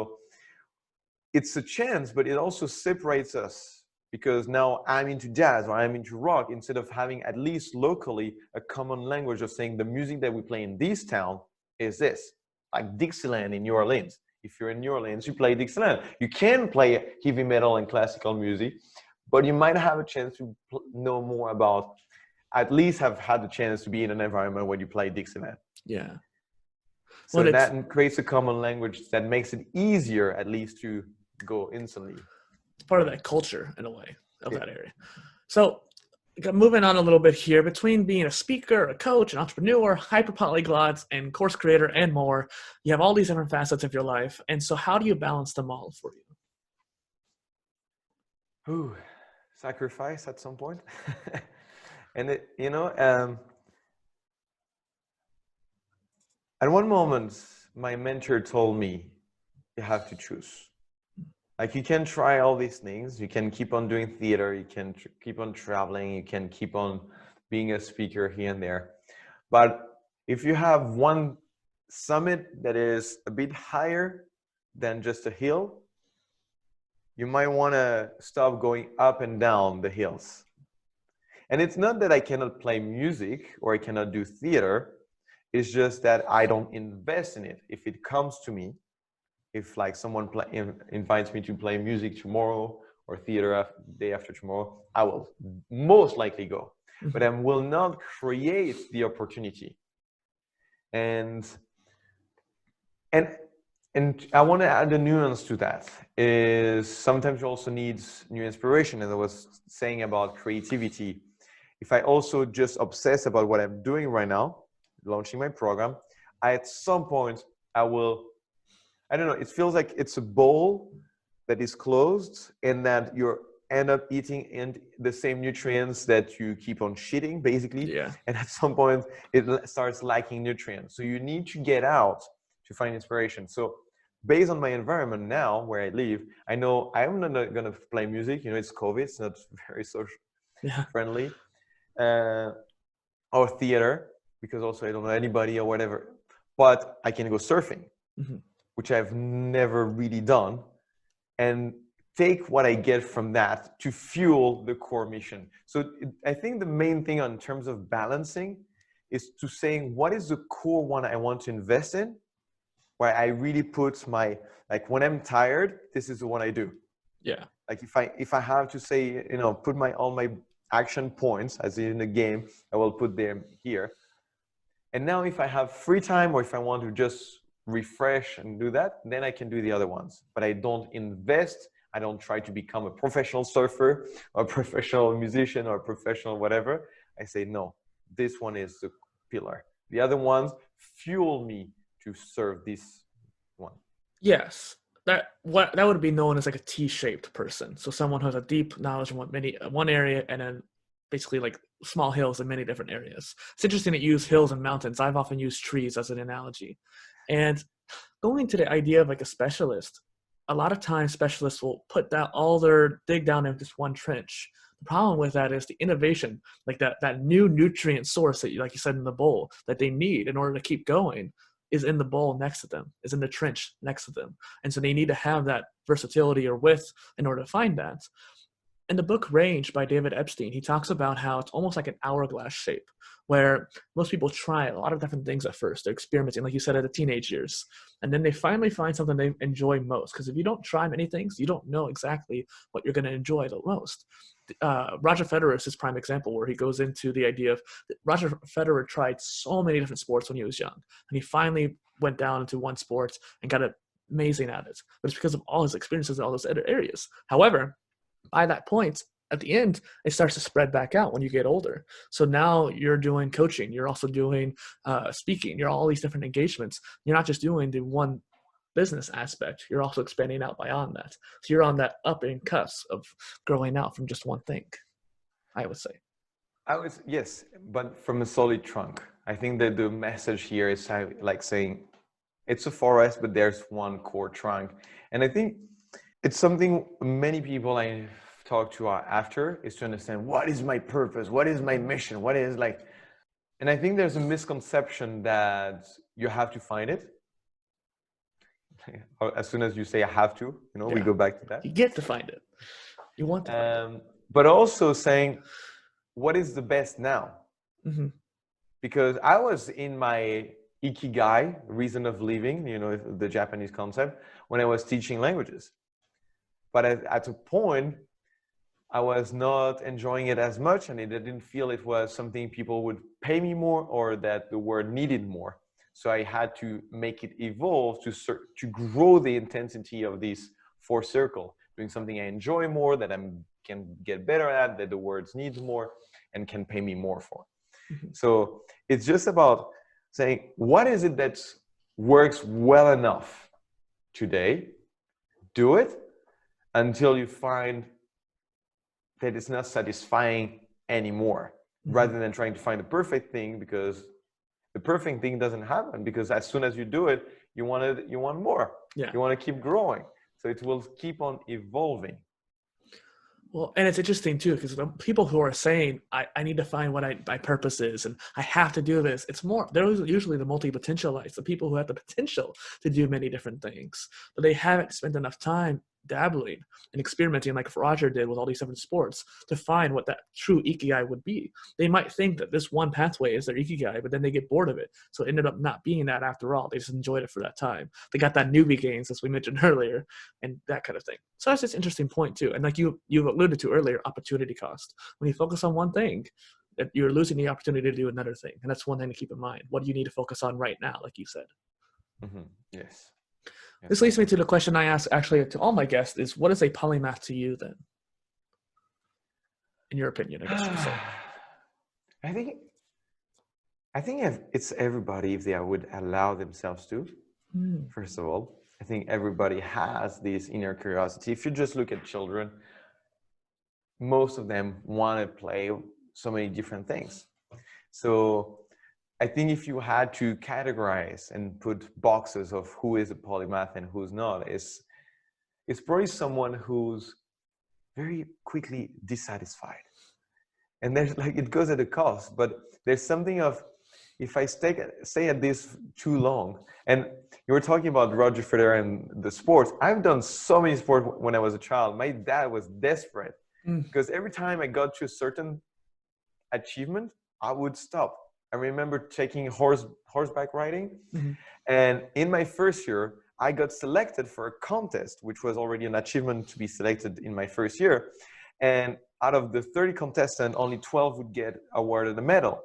it's a chance, but it also separates us. Because now I'm into jazz or I'm into rock, instead of having at least locally a common language of saying the music that we play in this town is this, like Dixieland in New Orleans. If you're in New Orleans, you play Dixieland. You can play heavy metal and classical music, but you might have a chance to know more about, at least have had the chance to be in an environment where you play Dixieland. Yeah. So that creates a common language that makes it easier, at least, to go instantly. Part of that culture in a way of that area. So moving on a little bit here, between being a speaker, a coach, an entrepreneur, hyper-polyglot, and course creator, and more, you have all these different facets of your life. And so how do you balance them all for you? Ooh, sacrifice at some point. And at one moment, my mentor told me, you have to choose. Like, you can try all these things. You can keep on doing theater. You can keep on traveling. You can keep on being a speaker here and there. But if you have one summit that is a bit higher than just a hill, you might want to stop going up and down the hills. And it's not that I cannot play music or I cannot do theater. It's just that I don't invest in it. If it comes to me, if like someone invites me to play music tomorrow or theater day after tomorrow, I will most likely go. But I will not create the opportunity. And I want to add a nuance to that, is sometimes you also need new inspiration. As I was saying about creativity, if I also just obsess about what I'm doing right now, launching my program, at some point I don't know, it feels like it's a bowl that is closed and that you end up eating in the same nutrients that you keep on shitting, basically. Yeah. And at some point, it starts lacking nutrients. So you need to get out to find inspiration. So based on my environment now, where I live, I know I'm not going to play music. You know, it's COVID. It's not very social friendly. Or theater, because also I don't know anybody or whatever. But I can go surfing. Which I've never really done, and take what I get from that to fuel the core mission. So I think the main thing in terms of balancing is to saying, what is the core one I want to invest in, where I really put my, like when I'm tired, this is the one I do. Yeah. Like if I have to say, put all my action points, as in a game, I will put them here. And now if I have free time, or if I want to just refresh and do that, then I can do the other ones. But I don't invest. I don't try to become a professional surfer or a professional musician or a professional whatever. I say, no, this one is the pillar. The other ones fuel me to serve this one. Yes. That would be known as like a T-shaped person. So someone who has a deep knowledge in one area, and then basically like small hills in many different areas. It's interesting to use hills and mountains. I've often used trees as an analogy. And going to the idea of like a specialist, a lot of times specialists will put dig down in just one trench. The problem with that is the innovation, like that new nutrient source that, like you said, in the bowl that they need in order to keep going, is in the bowl next to them, is in the trench next to them. And so they need to have that versatility or width in order to find that. In the book Range by David Epstein, he talks about how it's almost like an hourglass shape, where most people try a lot of different things at first. They're experimenting, like you said, at the teenage years. And then they finally find something they enjoy most. Because if you don't try many things, you don't know exactly what you're going to enjoy the most. Roger Federer is his prime example, where he goes into the idea of Roger Federer tried so many different sports when he was young. And he finally went down into one sport and got amazing at it. But it's because of all his experiences in all those other areas. However, by that point, at the end, it starts to spread back out when you get older. So now you're doing coaching. You're also doing speaking. You're all these different engagements. You're not just doing the one business aspect. You're also expanding out beyond that. So you're on that up and cusp of growing out from just one thing, I would say. Yes, but from a solid trunk. I think that the message here is like saying it's a forest, but there's one core trunk. And I think it's something many people I talk to are after, is to understand what is my purpose, what is my mission, what is like, and I think there's a misconception that you have to find it. As soon as you say I have to, we go back to that. You get to find it. You want to find it. But also saying, what is the best now? Mm-hmm. Because I was in my Ikigai, reason of living, the Japanese concept, when I was teaching languages. But at a point, I was not enjoying it as much, and I didn't feel it was something people would pay me more or that the word needed more. So I had to make it evolve to grow the intensity of this four circle, doing something I enjoy more, that I can get better at, that the words need more and can pay me more for. Mm-hmm. So it's just about saying, what is it that works well enough today? Do it until you find that it's not satisfying anymore, mm-hmm. rather than trying to find the perfect thing, because the perfect thing doesn't happen, because as soon as you do it, you want more. Yeah. You want to keep growing. So it will keep on evolving. Well, and it's interesting too, because the people who are saying, I need to find what my purpose is, and I have to do this, they're usually the multi-potentialites, the people who have the potential to do many different things, but they haven't spent enough time dabbling and experimenting like Roger did with all these different sports to find what that true Ikigai would be. They might think that this one pathway is their Ikigai, but then they get bored of it. So it ended up not being that after all. They just enjoyed it for that time. They got that Newbie Gains, as we mentioned earlier, and that kind of thing. So that's just an interesting point too. And like you've alluded to earlier, opportunity cost. When you focus on one thing, you're losing the opportunity to do another thing. And that's one thing to keep in mind. What do you need to focus on right now, like you said? Mm-hmm. Yes. This leads me to the question I ask actually to all my guests is, what is a polymath to you then? In your opinion, I guess you say. I think if it's everybody, if they would allow themselves to, first of all. I think everybody has this inner curiosity. If you just look at children, most of them want to play so many different things. So I think if you had to categorize and put boxes of who is a polymath and who's not, it's probably someone who's very quickly dissatisfied. And there's it goes at a cost, but there's something of, if I stay at this too long, and you were talking about Roger Federer and the sports. I've done so many sports when I was a child. My dad was desperate because every time I got to a certain achievement, I would stop. I remember taking horseback riding, mm-hmm. and in my first year, I got selected for a contest, which was already an achievement to be selected in my first year. And out of the 30 contestants, only 12 would get awarded a medal.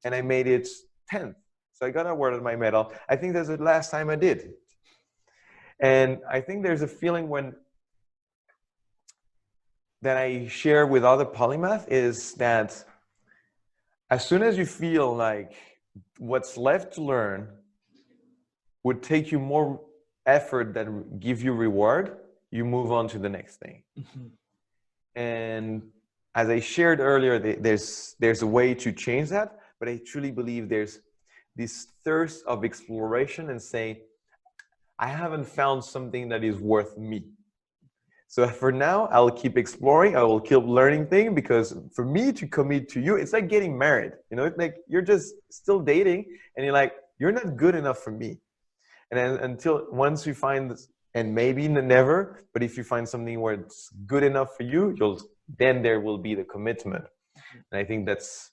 And I made it 10th. So I got awarded my medal. I think that's the last time I did. And I think there's a feeling that I share with other polymath is that as soon as you feel like what's left to learn would take you more effort than give you reward, you move on to the next thing. Mm-hmm. And as I shared earlier, there's a way to change that, but I truly believe there's this thirst of exploration and saying, I haven't found something that is worth me. So for now, I'll keep exploring. I will keep learning things, because for me to commit to you, it's like getting married. It's like you're just still dating and you're like, you're not good enough for me. And then once you find and maybe never, but if you find something where it's good enough for you, then there will be the commitment. And I think it's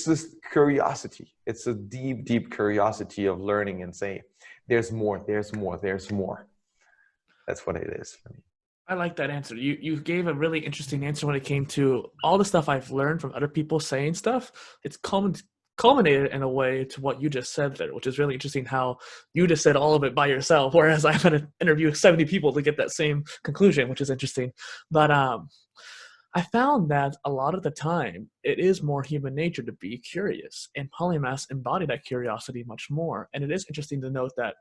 just curiosity. It's a deep, deep curiosity of learning and saying, there's more, there's more, there's more. That's what it is for me. I like that answer. You gave a really interesting answer when it came to all the stuff I've learned from other people saying stuff. It's culminated in a way to what you just said there, which is really interesting how you just said all of it by yourself, whereas I've had to interview 70 people to get that same conclusion, which is interesting. But I found that a lot of the time it is more human nature to be curious, and polymaths embody that curiosity much more. And it is interesting to note that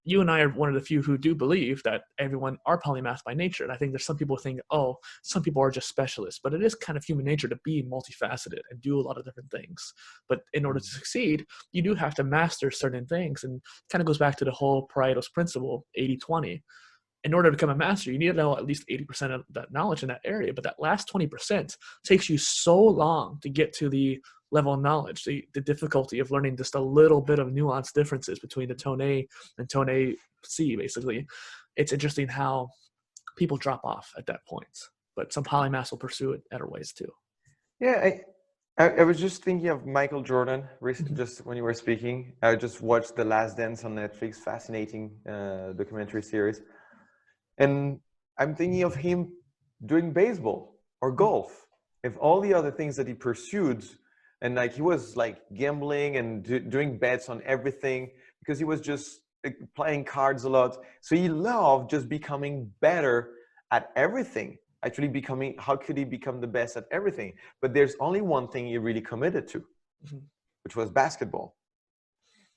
you and I are one of the few who do believe that everyone are polymath by nature. And I think there's some people think, oh, some people are just specialists, but it is kind of human nature to be multifaceted and do a lot of different things. But in order to succeed, you do have to master certain things. And it kind of goes back to the whole Pareto's principle, 80-20. In order to become a master, you need to know at least 80% of that knowledge in that area. But that last 20% takes you so long to get to the level of knowledge, the difficulty of learning just a little bit of nuanced differences between the tone A and tone A C, basically. It's interesting how people drop off at that point. But some polymaths will pursue it other ways too. Yeah, I was just thinking of Michael Jordan recently, just when you were speaking. I just watched The Last Dance on Netflix, fascinating documentary series. And I'm thinking of him doing baseball or golf. If all the other things that he pursued, and like he was like gambling and doing bets on everything because he was just playing cards a lot. So he loved just becoming better at everything. Actually how could he become the best at everything? But there's only one thing he really committed to, which was basketball.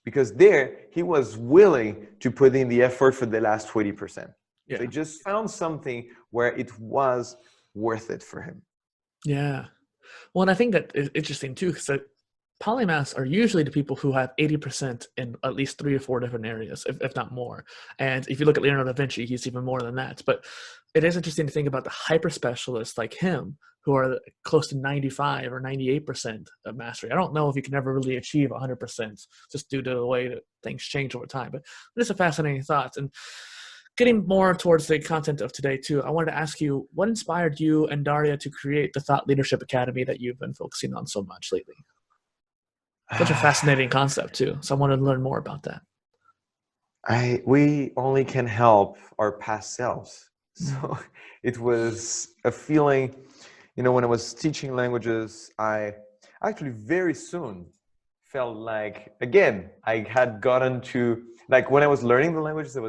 Because there he was willing to put in the effort for the last 20%. Yeah. So he just found something where it was worth it for him. Yeah. Well, and I think that is interesting too, because polymaths are usually the people who have 80% in at least 3 or 4 different areas, if not more. And if you look at Leonardo da Vinci, he's even more than that. But it is interesting to think about the hyper specialists like him, who are close to 95 or 98% of mastery. I don't know if you can ever really achieve 100% just due to the way that things change over time. But it's a fascinating thought. And getting more towards the content of today too, I wanted to ask you, what inspired you and Daria to create the Thought Leadership Academy that you've been focusing on so much lately? Such a fascinating concept too. So I wanted to learn more about that. We only can help our past selves. So it was a feeling, when I was teaching languages, I actually very soon felt like, again, I had gotten to, like when I was learning the languages, it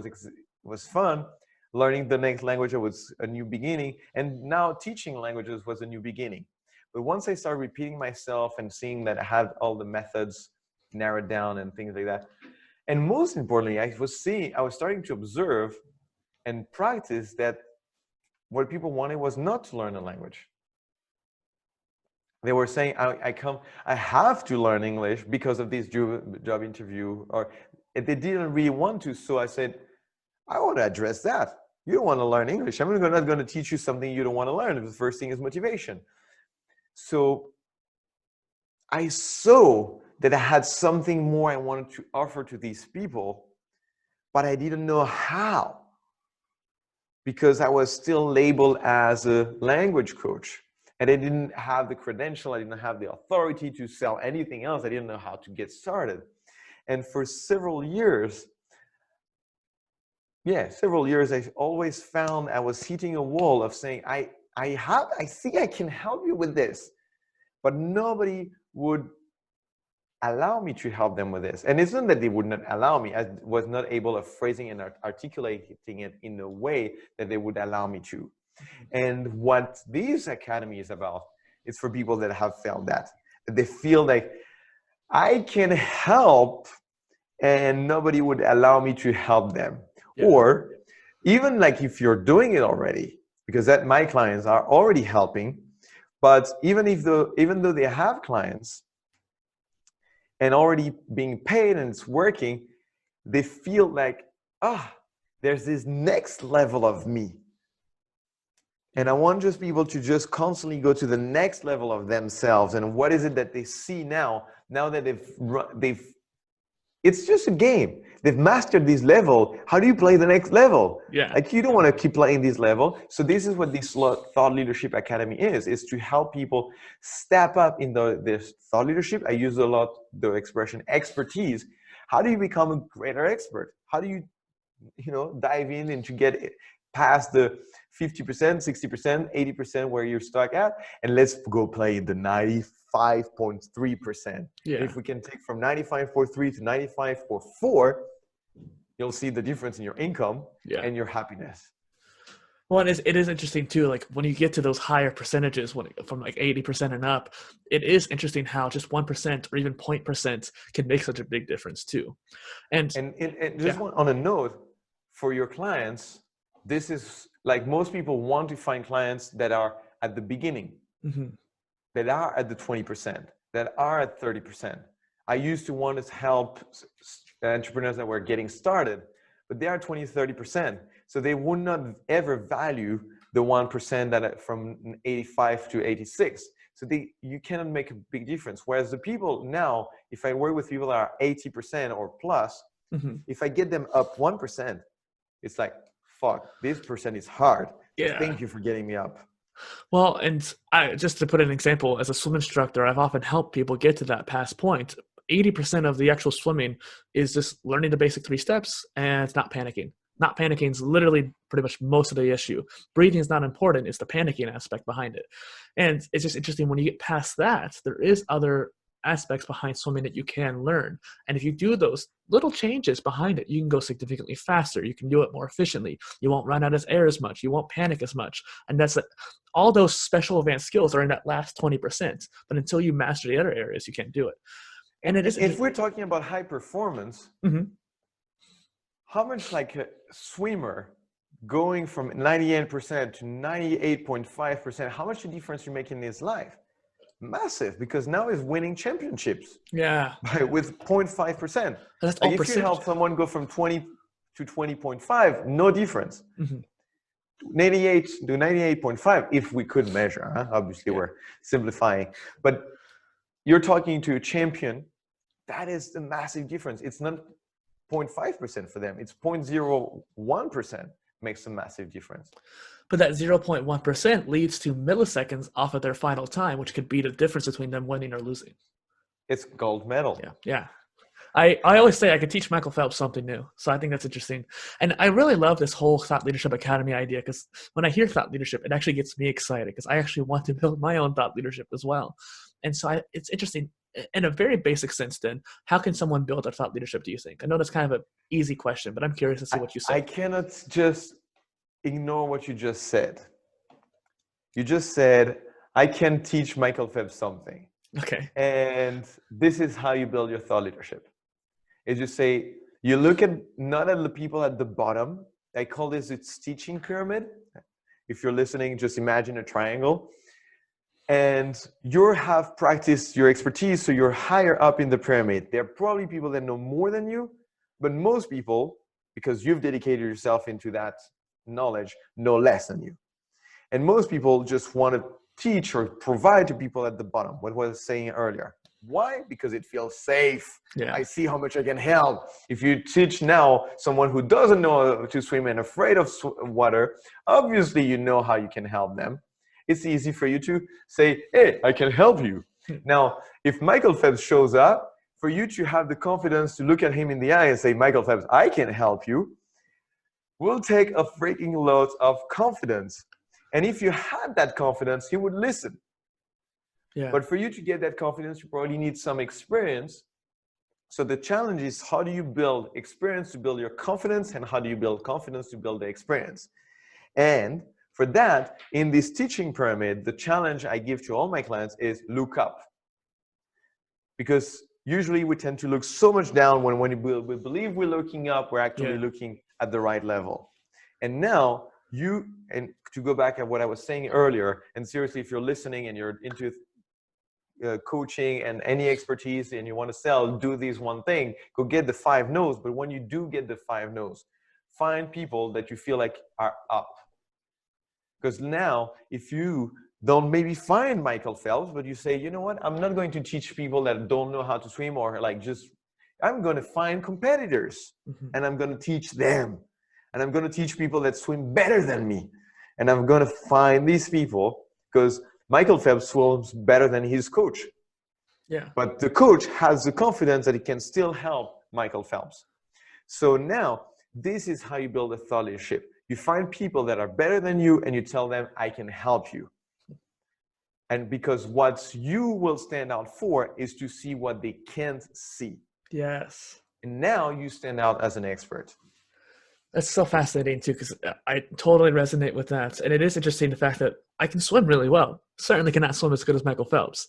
was fun. Learning the next language, it was a new beginning. And now teaching languages was a new beginning. But once I started repeating myself and seeing that I had all the methods narrowed down and things like that. And most importantly, I was starting to observe and practice that what people wanted was not to learn a language. They were saying, I have to learn English because of this job interview, or they didn't really want to. So I said, I want to address that. You don't want to learn English. I'm not going to teach you something you don't want to learn. The first thing is motivation. So I saw that I had something more I wanted to offer to these people, but I didn't know how, because I was still labeled as a language coach. And I didn't have the credential. I didn't have the authority to sell anything else. I didn't know how to get started. And for several years, I always found I was hitting a wall of saying, I think I can help you with this, but nobody would allow me to help them with this. And it's not that they would not allow me. I was not able of phrasing and articulating it in a way that they would allow me to. And what this academy is about is for people that have felt that they feel like I can help and nobody would allow me to help them. Yeah. Or even like if you're doing it already, because that my clients are already helping, but even though they have clients and already being paid and it's working, they feel like, there's this next level of me. And I want just people to just constantly go to the next level of themselves. And what is it that they see now that they've it's just a game. They've mastered this level. How do you play the next level? Yeah. Like, you don't want to keep playing this level. So this is what this Thought Leadership Academy is to help people step up in this thought leadership. I use a lot the expression expertise. How do you become a greater expert? How do you dive in and to get past the 50%, 60%, 80% where you're stuck at, and let's go play the 95.3%. Yeah. If we can take from 95.3 to 95.4, you'll see the difference in your income and your happiness. Well, it is interesting too. Like when you get to those higher percentages, from like 80% and up, it is interesting how just 1% or even 0.% can make such a big difference too. And just on a note, for your clients, this is like, most people want to find clients that are at the beginning, that are at the 20%, that are at 30%. I used to want to help entrepreneurs that were getting started, but they are 20, 30%. So they would not ever value the 1% that from 85 to 86. So you cannot make a big difference. Whereas the people now, if I work with people that are 80% or plus, if I get them up 1%, it's like, fuck, this percent is hard. Yeah. Thank you for getting me up. Well, and just to put an example, as a swim instructor, I've often helped people get to that past point. 80% of the actual swimming is just learning the basic 3 steps and not panicking. Not panicking is literally pretty much most of the issue. Breathing is not important. It's the panicking aspect behind it. And it's just interesting when you get past that, there is other aspects behind swimming that you can learn. And if you do those little changes behind it, you can go significantly faster. You can do it more efficiently. You won't run out of air as much. You won't panic as much. And that's all those special advanced skills are in that last 20%. But until you master the other areas, you can't do it. And it is. If we're talking about high performance, how much like a swimmer going from 98% to 98.5%, how much a difference you make in his life? Massive, because now he's winning championships. Yeah. With 0.5%. That's like if you help someone go from 20 to 20.5, no difference. 98 to 98.5, if we could measure, obviously we're simplifying, but you're talking to a champion, that is the massive difference. It's not 0.5% for them, it's 0.01% makes a massive difference. But that 0.1% leads to milliseconds off of their final time, which could be the difference between them winning or losing. It's gold medal. Yeah. I always say I could teach Michael Phelps something new. So I think that's interesting. And I really love this whole Thought Leadership Academy idea, because when I hear thought leadership, it actually gets me excited because I actually want to build my own thought leadership as well. And so it's interesting. In a very basic sense, then, how can someone build a thought leadership, do you think? I know that's kind of an easy question, but I'm curious to see what you say. I cannot just ignore what you just said. You just said, I can teach Michael Phelps something. Okay. And this is how you build your thought leadership. Is you say, you look at not at the people at the bottom. I call this its teaching pyramid. If you're listening, just imagine a triangle. And you have practiced your expertise, so you're higher up in the pyramid. There are probably people that know more than you, but most people, because you've dedicated yourself into that knowledge, know less than you. And most people just want to teach or provide to people at the bottom, what I was saying earlier. Why? Because it feels safe. Yeah. I see how much I can help. If you teach now someone who doesn't know how to swim and afraid of water, obviously you know how you can help them. It's easy for you to say, hey, I can help you. Now, if Michael Phelps shows up, for you to have the confidence to look at him in the eye and say, Michael Phelps, I can help you, will take a freaking lot of confidence. And if you had that confidence, he would listen. Yeah. But for you to get that confidence, you probably need some experience. So the challenge is, how do you build experience to build your confidence, and how do you build confidence to build the experience? And for that, in this teaching pyramid, the challenge I give to all my clients is look up. Because usually we tend to look so much down when we believe we're looking up, we're actually looking at the right level. And now and to go back at what I was saying earlier, and seriously, if you're listening and you're into coaching and any expertise and you want to sell, do this one thing, go get the 5 no's. But when you do get the 5 no's, find people that you feel like are up. Because now, if you don't maybe find Michael Phelps, but you say, you know what, I'm not going to teach people that don't know how to swim, or like just I'm going to find competitors and I'm going to teach them. And I'm going to teach people that swim better than me. And I'm going to find these people because Michael Phelps swims better than his coach. Yeah. But the coach has the confidence that he can still help Michael Phelps. So now this is how you build a thought leadership. You find people that are better than you and you tell them, I can help you. And because what you will stand out for is to see what they can't see. Yes. And now you stand out as an expert. That's so fascinating too, because I totally resonate with that. And it is interesting the fact that I can swim really well. Certainly cannot swim as good as Michael Phelps.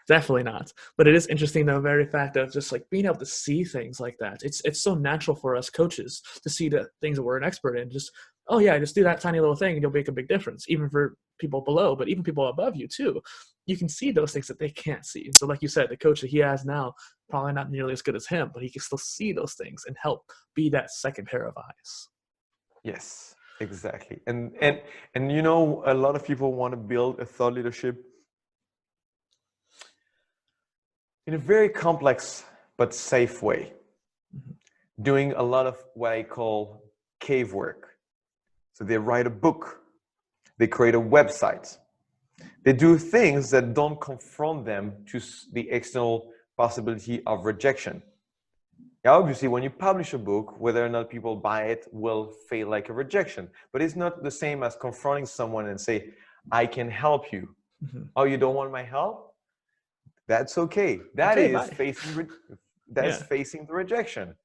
Definitely not. But it is interesting the very fact of just like being able to see things like that. It's so natural for us coaches to see the things that we're an expert in. Just, oh yeah, just do that tiny little thing and you'll make a big difference, even for people below, but even people above you too. You can see those things that they can't see. So like you said, the coach that he has now, probably not nearly as good as him, but he can still see those things and help be that second pair of eyes. Yes, exactly. And you know, a lot of people want to build a thought leadership in a very complex but safe way, doing a lot of what I call cave work. So they write a book, they create a website, they do things that don't confront them to the external possibility of rejection. Now, obviously, when you publish a book, whether or not people buy it will feel like a rejection, but it's not the same as confronting someone and say, I can help you. Oh, you don't want my help? That's okay. That Okay, is bye. facing the rejection.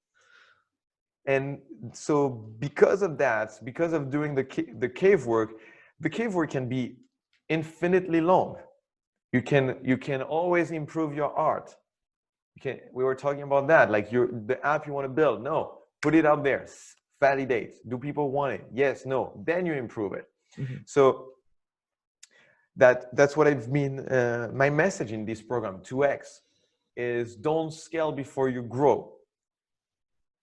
And so because of that, because of doing the cave work can be infinitely long. You can always improve your art. We were talking about that, like the app you want to build. No, put it out there, validate. Do people want it? Yes, no. Then you improve it. So that's what I've been, my message in this program, 2X, is don't scale before you grow.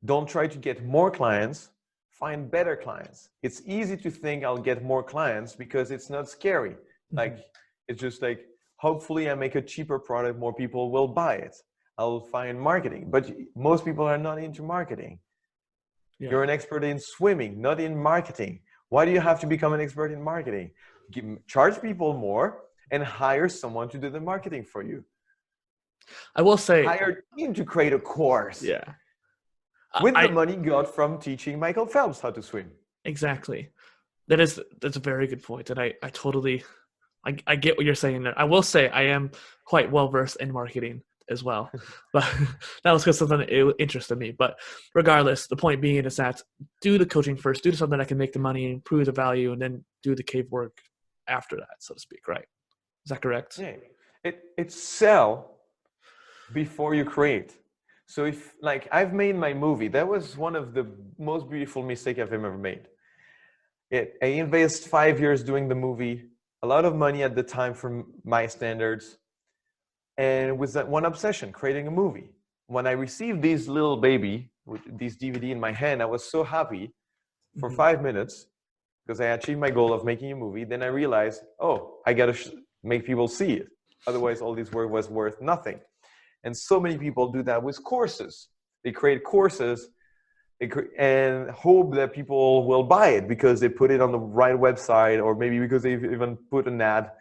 Don't try to get more clients, find better clients. It's easy to think I'll get more clients because it's not scary. Like, it's just like, hopefully I make a cheaper product, more people will buy it. I'll find marketing, but most people are not into marketing. Yeah. You're an expert in swimming, not in marketing. Why do you have to become an expert in marketing? Charge people more and hire someone to do the marketing for you. I will say, hire a team to create a course. Yeah. With the money got from teaching Michael Phelps how to swim. Exactly. That's a very good point. And I totally, I get what you're saying there. I will say I am quite well versed in marketing as well, but that was because something that interested me. But regardless, the point being is that do the coaching first, do something that can make the money, improve the value, and then do the cave work after that, so to speak, right? Is that correct? Yeah. It's sell before you create. So if, like, I've made my movie, that was one of the most beautiful mistakes I've ever made. I invest 5 years doing the movie, a lot of money at the time for my standards, and with that one obsession, creating a movie. When I received this little baby with this DVD in my hand, I was so happy for 5 minutes because I achieved my goal of making a movie. Then I realized, oh, I got to make people see it. Otherwise, all this work was worth nothing. And so many people do that with courses. They create courses and hope that people will buy it because they put it on the right website, or maybe because they've even put an ad.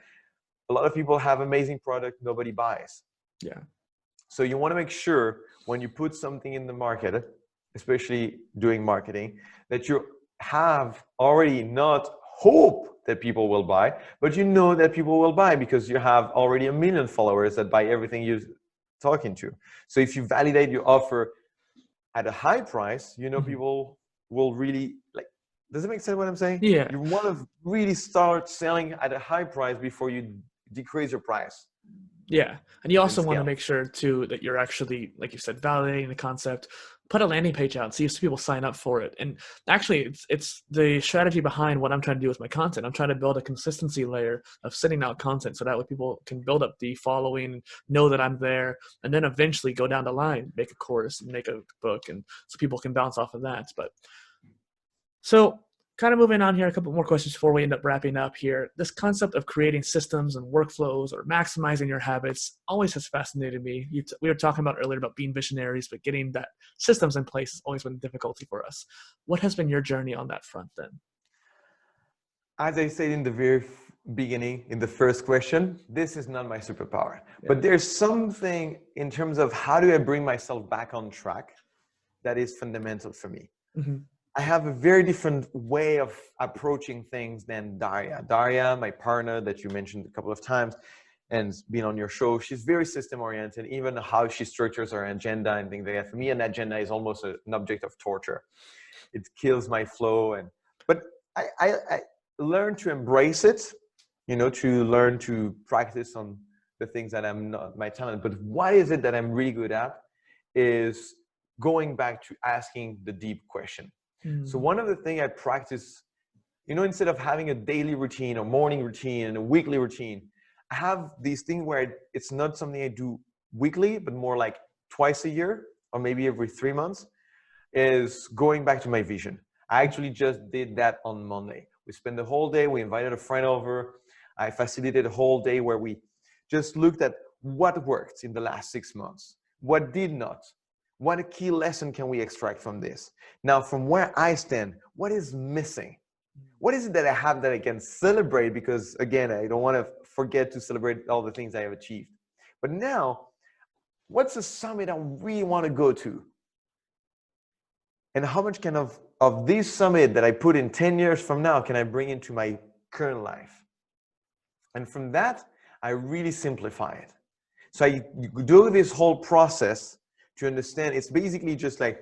A lot of people have amazing product, nobody buys. Yeah. So you want to make sure when you put something in the market, especially doing marketing, that you have already not hope that people will buy, but you know that people will buy because you have already 1 million followers that buy everything you're talking to. So if you validate your offer at a high price, you know, people will really, like, does it make sense what I'm saying? Yeah. You want to really start selling at a high price before you decrease your price. Yeah. And you also want to make sure too that you're actually, like you said, validating the concept. Put a landing page out, see if people sign up for it. And actually, it's the strategy behind what I'm trying to do with my content. I'm trying to build a consistency layer of sending out content so that way people can build up the following, know that I'm there, and then eventually go down the line, make a course, make a book, and so people can bounce off of that. But so kind of moving on here, a couple more questions before we end up wrapping up here. This concept of creating systems and workflows or maximizing your habits always has fascinated me. We were talking about earlier about being visionaries, but getting that systems in place has always been a difficulty for us. What has been your journey on that front then? As I said in the very beginning, in the first question, this is not my superpower. Yeah. But there's something in terms of how do I bring myself back on track that is fundamental for me. Mm-hmm. I have a very different way of approaching things than Daria. Daria, my partner that you mentioned a couple of times and been on your show, she's very system oriented, even how she structures her agenda and things like that. For me, an agenda is almost an object of torture. It kills my flow. But I learned to embrace it, to learn to practice on the things that I'm not my talent. But what is it that I'm really good at is going back to asking the deep question. So one of the things I practice, instead of having a daily routine or morning routine and a weekly routine, I have these things where it's not something I do weekly, but more like twice a year or maybe every 3 months, is going back to my vision. I actually just did that on Monday. We spent the whole day, we invited a friend over. I facilitated a whole day where we just looked at what worked in the last 6 months, what did not. What a key lesson can we extract from this? Now, from where I stand, what is missing? What is it that I have that I can celebrate? Because again, I don't want to forget to celebrate all the things I have achieved. But now, what's a summit I really want to go to? And how much of this summit that I put in 10 years from now can I bring into my current life? And from that, I really simplify it. So I do this whole process to understand. It's basically just like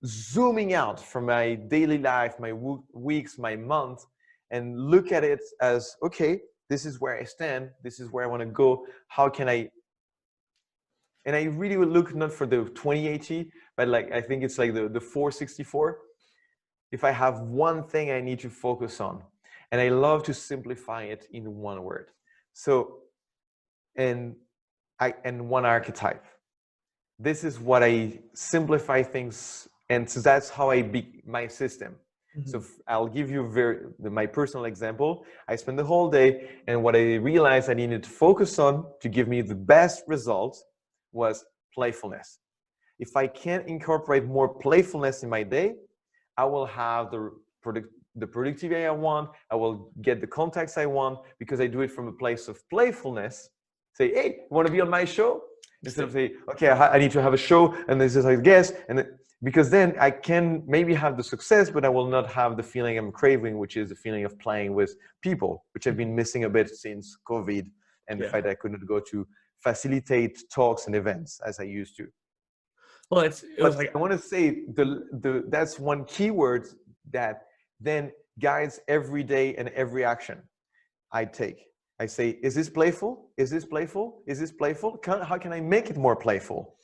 zooming out from my daily life, my weeks, my month, and look at it as, okay, this is where I stand. This is where I want to go. How can I? And I really would look not for the 2080, but I think it's like the 464. If I have one thing I need to focus on, and I love to simplify it in one word. So, and one archetype. This is what I simplify things, and so that's how I my system. Mm-hmm. So I'll give you my personal example. I spent the whole day, and what I realized I needed to focus on to give me the best results was playfulness. If I can't incorporate more playfulness in my day, I will have the productivity I want. I will get the contacts I want because I do it from a place of playfulness. Say, hey, you want to be on my show? Instead of saying, okay, I need to have a show and this is a guest, because then I can maybe have the success, but I will not have the feeling I'm craving, which is the feeling of playing with people, which I've been missing a bit since COVID and the fact that I couldn't go to facilitate talks and events as I used to. Well, I want to say that's one keyword that then guides every day and every action I take. I say, is this playful? Is this playful? Is this playful? How can I make it more playful?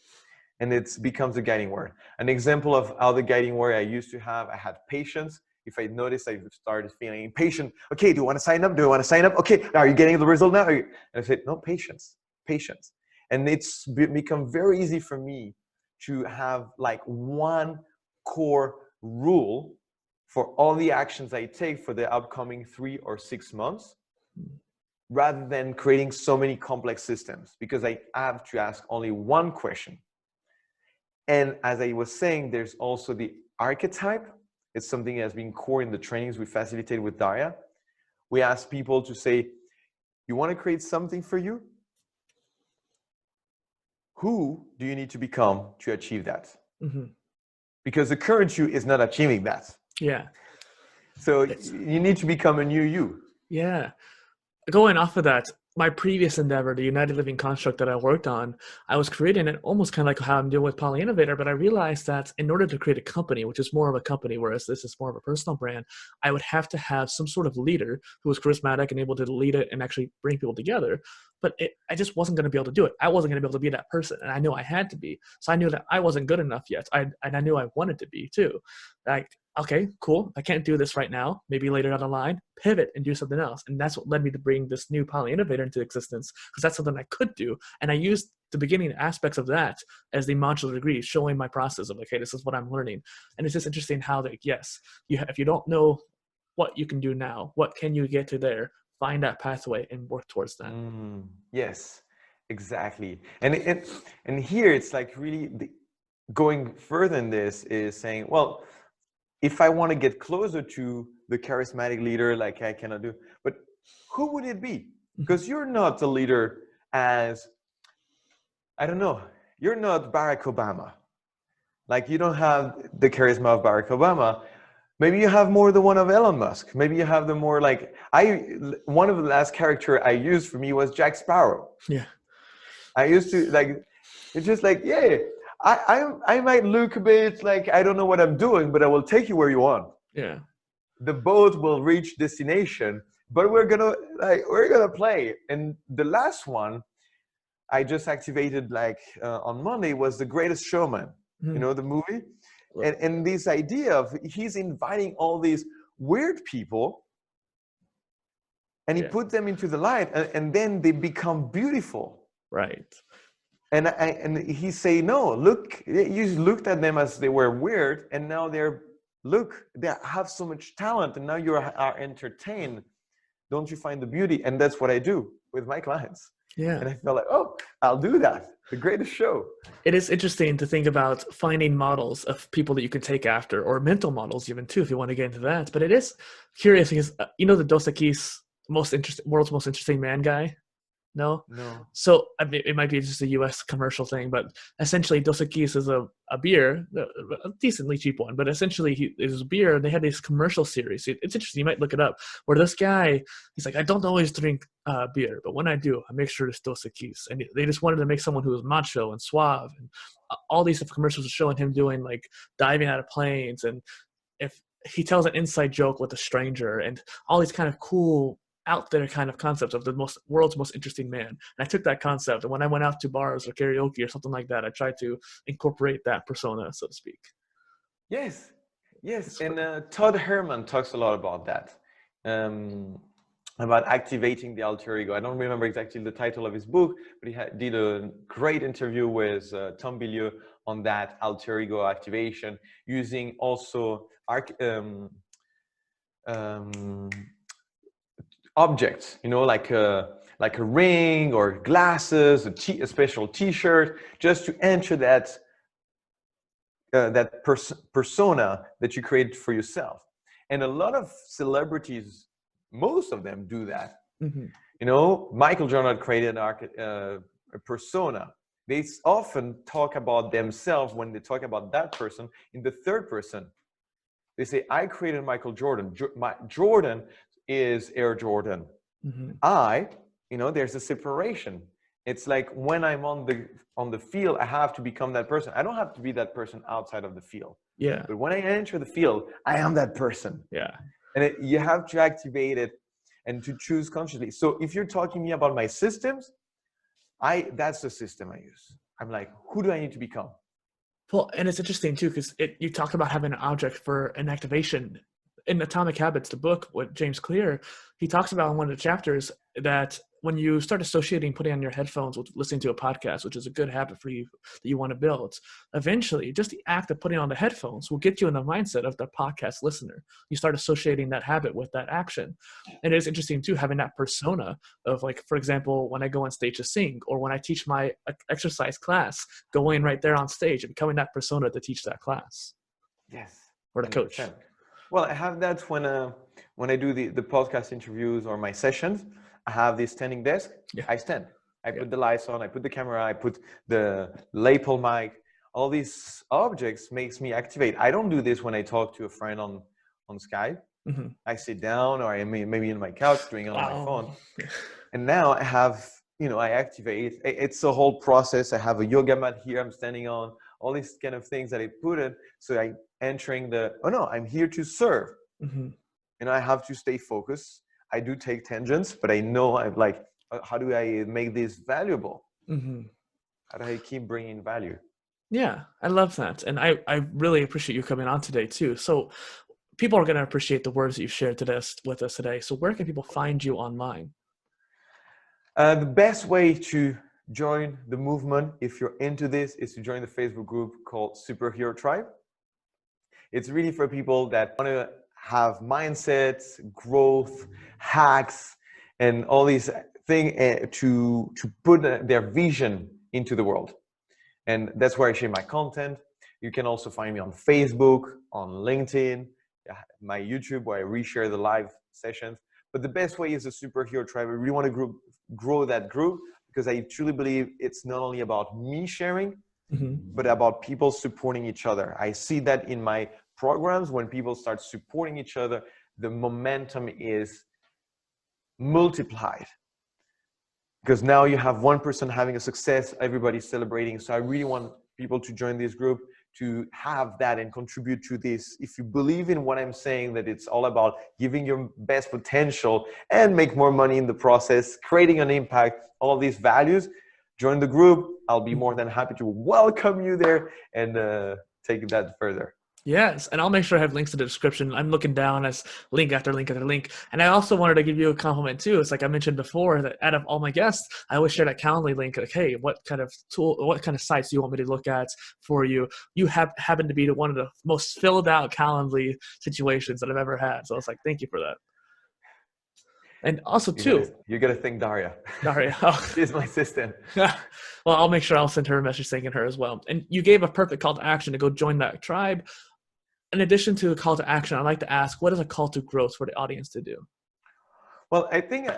And it becomes a guiding word. An example of how the guiding word I used to have, I had patience. If I noticed I started feeling impatient, okay, do you want to sign up? Do you want to sign up? Okay, are you getting the result now? And I said, no, patience. And it's become very easy for me to have one core rule for all the actions I take for the upcoming 3 or 6 months, rather than creating so many complex systems, because I have to ask only one question. And as I was saying, there's also the archetype. It's something that has been core in the trainings we facilitate with Daria. We ask people to say, you want to create something for you? Who do you need to become to achieve that? Mm-hmm. Because the current you is not achieving that. Yeah. So you need to become a new you. Yeah. Going off of that, my previous endeavor, the United Living Construct that I worked on, I was creating it almost kind of like how I'm doing with PolyInnovator, but I realized that in order to create a company, which is more of a company, whereas this is more of a personal brand, I would have to have some sort of leader who was charismatic and able to lead it and actually bring people together. But I just wasn't going to be able to do it. I wasn't going to be able to be that person, and I knew I had to be. So I knew that I wasn't good enough yet, and I knew I wanted to be too. Okay, cool. I can't do this right now. Maybe later down the line, pivot and do something else. And that's what led me to bring this new PolyInnovator into existence, because that's something I could do. And I used the beginning aspects of that as the modular degree, showing my process of, okay, this is what I'm learning. And it's just interesting how if you don't know what you can do now. What can you get to there? Find that pathway and work towards that. Yes, exactly. And here it's like really going further in this is saying, well, if I want to get closer to the charismatic leader, like I cannot do, but who would it be? Because you're not the leader as, I don't know, you're not Barack Obama. Like you don't have the charisma of Barack Obama. Maybe you have more the one of Elon Musk. Maybe you have the more like, one of the last character I used for me was Jack Sparrow. Yeah. I used to like, it's just like, yeah, I might look a bit like I don't know what I'm doing, but I will take you where you want. Yeah. The boat will reach destination, but we're gonna play. And the last one I just activated like on Monday was The Greatest Showman. You know the movie? And this idea of he's inviting all these weird people and he put them into the light and then they become beautiful. Right. And he say, no, look, you looked at them as they were weird and now they have so much talent and now you are entertained. Don't you find the beauty? And that's what I do with my clients. Yeah. And I felt like, oh, I'll do that. The Greatest Show. It is interesting to think about finding models of people that you can take after, or mental models even too, if you want to get into that. But it is curious because you know the Dos Equis world's most interesting man guy? No? No. So I mean, it might be just a US commercial thing, but essentially Dos Equis is a beer, a decently cheap one, but essentially it was a beer, and they had this commercial series. It's interesting, you might look it up, where this guy, he's like, I don't always drink beer, but when I do, I make sure it's Dos Equis. And they just wanted to make someone who was macho and suave, and all these commercials are showing him doing like diving out of planes, and if he tells an inside joke with a stranger, and all these kind of cool out there kind of concepts of the world's most interesting man. And I took that concept, and when I went out to bars or karaoke or something like that, I tried to incorporate that persona, so to speak. Yes. And Todd Herman talks a lot about that, about activating the alter ego. I don't remember exactly the title of his book, but he did a great interview with Tom Bilieu on that alter ego activation, using also objects, you know, like a ring or glasses, a special T-shirt, just to enter that persona that you create for yourself. And a lot of celebrities, most of them do that. You know, Michael Jordan created a persona. They often talk about themselves when they talk about that person in the third person. They say, I created Michael Jordan. Jordan is Air Jordan. There's a separation. It's like when I'm on the field, I have to become that person. I don't have to be that person outside of the field. Yeah. But when I enter the field, I am that person. Yeah. And you have to activate it and to choose consciously. So if you're talking to me about my systems, that's the system I use. I'm like, who do I need to become? Well, and it's interesting too, because you talked about having an object for an activation. In Atomic Habits, the book with James Clear, he talks about in one of the chapters that when you start associating putting on your headphones with listening to a podcast, which is a good habit for you that you want to build, eventually just the act of putting on the headphones will get you in the mindset of the podcast listener. You start associating that habit with that action. And it's interesting too, having that persona of, like, for example, when I go on stage to sing, or when I teach my exercise class, going right there on stage and becoming that persona to teach that class. Yes. Or the 100%. coach. Well, I have that when I do the podcast interviews or my sessions. I have this standing desk. Yeah. I stand. I put the lights on. I put the camera. I put the lapel mic. All these objects makes me activate. I don't do this when I talk to a friend on Skype. I sit down, or I maybe in my couch doing it on my phone. And now I have, I activate. It's a whole process. I have a yoga mat here I'm standing on. All these kind of things that I put it. So I entering I'm here to serve. And I have to stay focused. I do take tangents, but I know I'm like, how do I make this valuable? How do I keep bringing value? Yeah, I love that. And I really appreciate you coming on today too. So people are going to appreciate the words that you shared with us today. So where can people find you online? The best way to join the movement, if you're into this, is to join the Facebook group called Superhero Tribe. It's really for people that want to have mindsets, growth, hacks, and all these things to put their vision into the world. And that's where I share my content. You can also find me on Facebook, on LinkedIn, my YouTube, where I reshare the live sessions. But the best way is a superhero tribe. I really want to grow that group, because I truly believe it's not only about me sharing, but about people supporting each other. I see that in my programs. When people start supporting each other, the momentum is multiplied, because now you have one person having a success, everybody's celebrating. So I really want people to join this group, to have that and contribute to this. If you believe in what I'm saying, that it's all about giving your best potential and make more money in the process, creating an impact, all these values, join the group. I'll be more than happy to welcome you there and take that further. Yes, and I'll make sure I have links in the description. I'm looking down as link after link after link. And I also wanted to give you a compliment too. It's like I mentioned before, that out of all my guests, I always share that Calendly link. Like, hey, what kind of sites do you want me to look at for you? You happen to be one of the most filled out Calendly situations that I've ever had. So I was like, thank you for that. And also you gotta thank Daria. Daria. She's my assistant. Well, I'll make sure I'll send her a message thanking her as well. And you gave a perfect call to action to go join that tribe. In addition to a call to action, I'd like to ask, what is a call to growth for the audience to do? Well, I think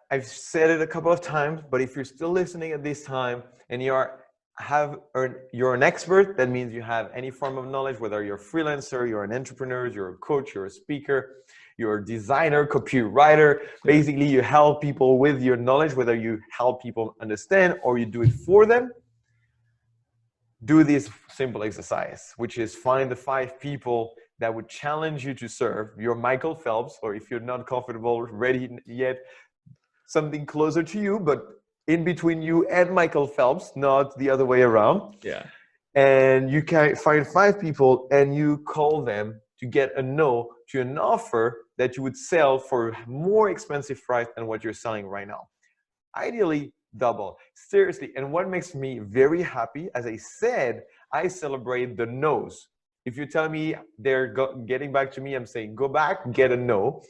I've said it a couple of times, but if you're still listening at this time and you're an expert, that means you have any form of knowledge, whether you're a freelancer, you're an entrepreneur, you're a coach, you're a speaker, you're a designer, copywriter. Basically, you help people with your knowledge, whether you help people understand or you do it for them. Do this simple exercise, which is find the 5 people that would challenge you to serve. You're Michael Phelps, or if you're not comfortable, ready yet, something closer to you, but in between you and Michael Phelps, not the other way around. Yeah. And you can find 5 people and you call them to get a no to an offer that you would sell for a more expensive price than what you're selling right now. Ideally, double. Seriously. And what makes me very happy, as I said, I celebrate the no's. If you tell me they're getting back to me, I'm saying, go back, get a no.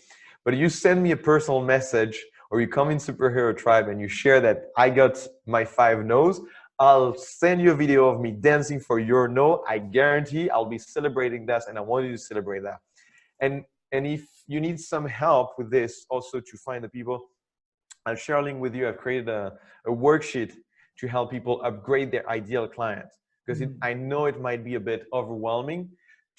But you send me a personal message, or you come in Superhero Tribe and you share that I got my 5 no's, I'll send you a video of me dancing for your no. I guarantee I'll be celebrating that, and I want you to celebrate that. And if you need some help with this, also to find the people, I'll share a link with you. I've created a worksheet to help people upgrade their ideal client, because I know it might be a bit overwhelming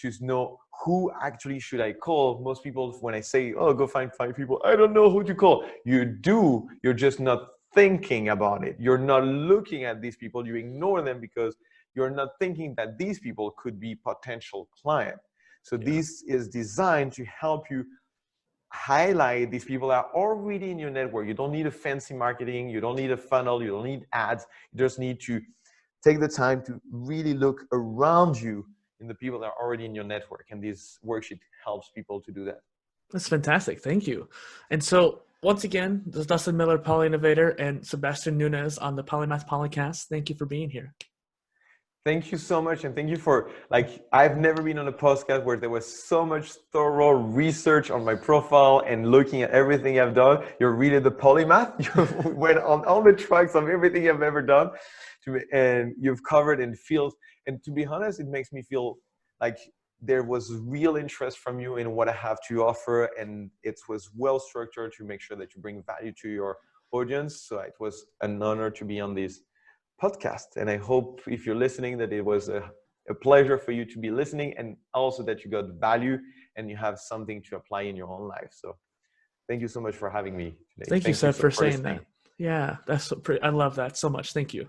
to know who actually should I call. Most people, when I say, oh, go find 5 people, I don't know who to call. You do, you're just not thinking about it. You're not looking at these people. You ignore them because you're not thinking that these people could be potential clients. So this is designed to help you highlight these people that are already in your network. You don't need a fancy marketing. You don't need a funnel. You don't need ads. You just need to take the time to really look around you in the people that are already in your network. And this worksheet helps people to do that. That's fantastic. Thank you. And so once again, this is Dustin Miller, PolyInnovator, and Sébastien Nunez on the Polymath Podcast. Thank you for being here. Thank you so much. And thank you for, I've never been on a podcast where there was so much thorough research on my profile and looking at everything I've done. You're really the polymath. You went on all the tracks of everything I've ever done, and you've covered in fields. And to be honest, it makes me feel like there was real interest from you in what I have to offer. And it was well structured to make sure that you bring value to your audience. So it was an honor to be on this podcast. And I hope, if you're listening, that it was a pleasure for you to be listening, and also that you got value and you have something to apply in your own life. So thank you so much for having me today. Thank you, Seb, for saying that. Yeah, that's so pretty. I love that so much. Thank you.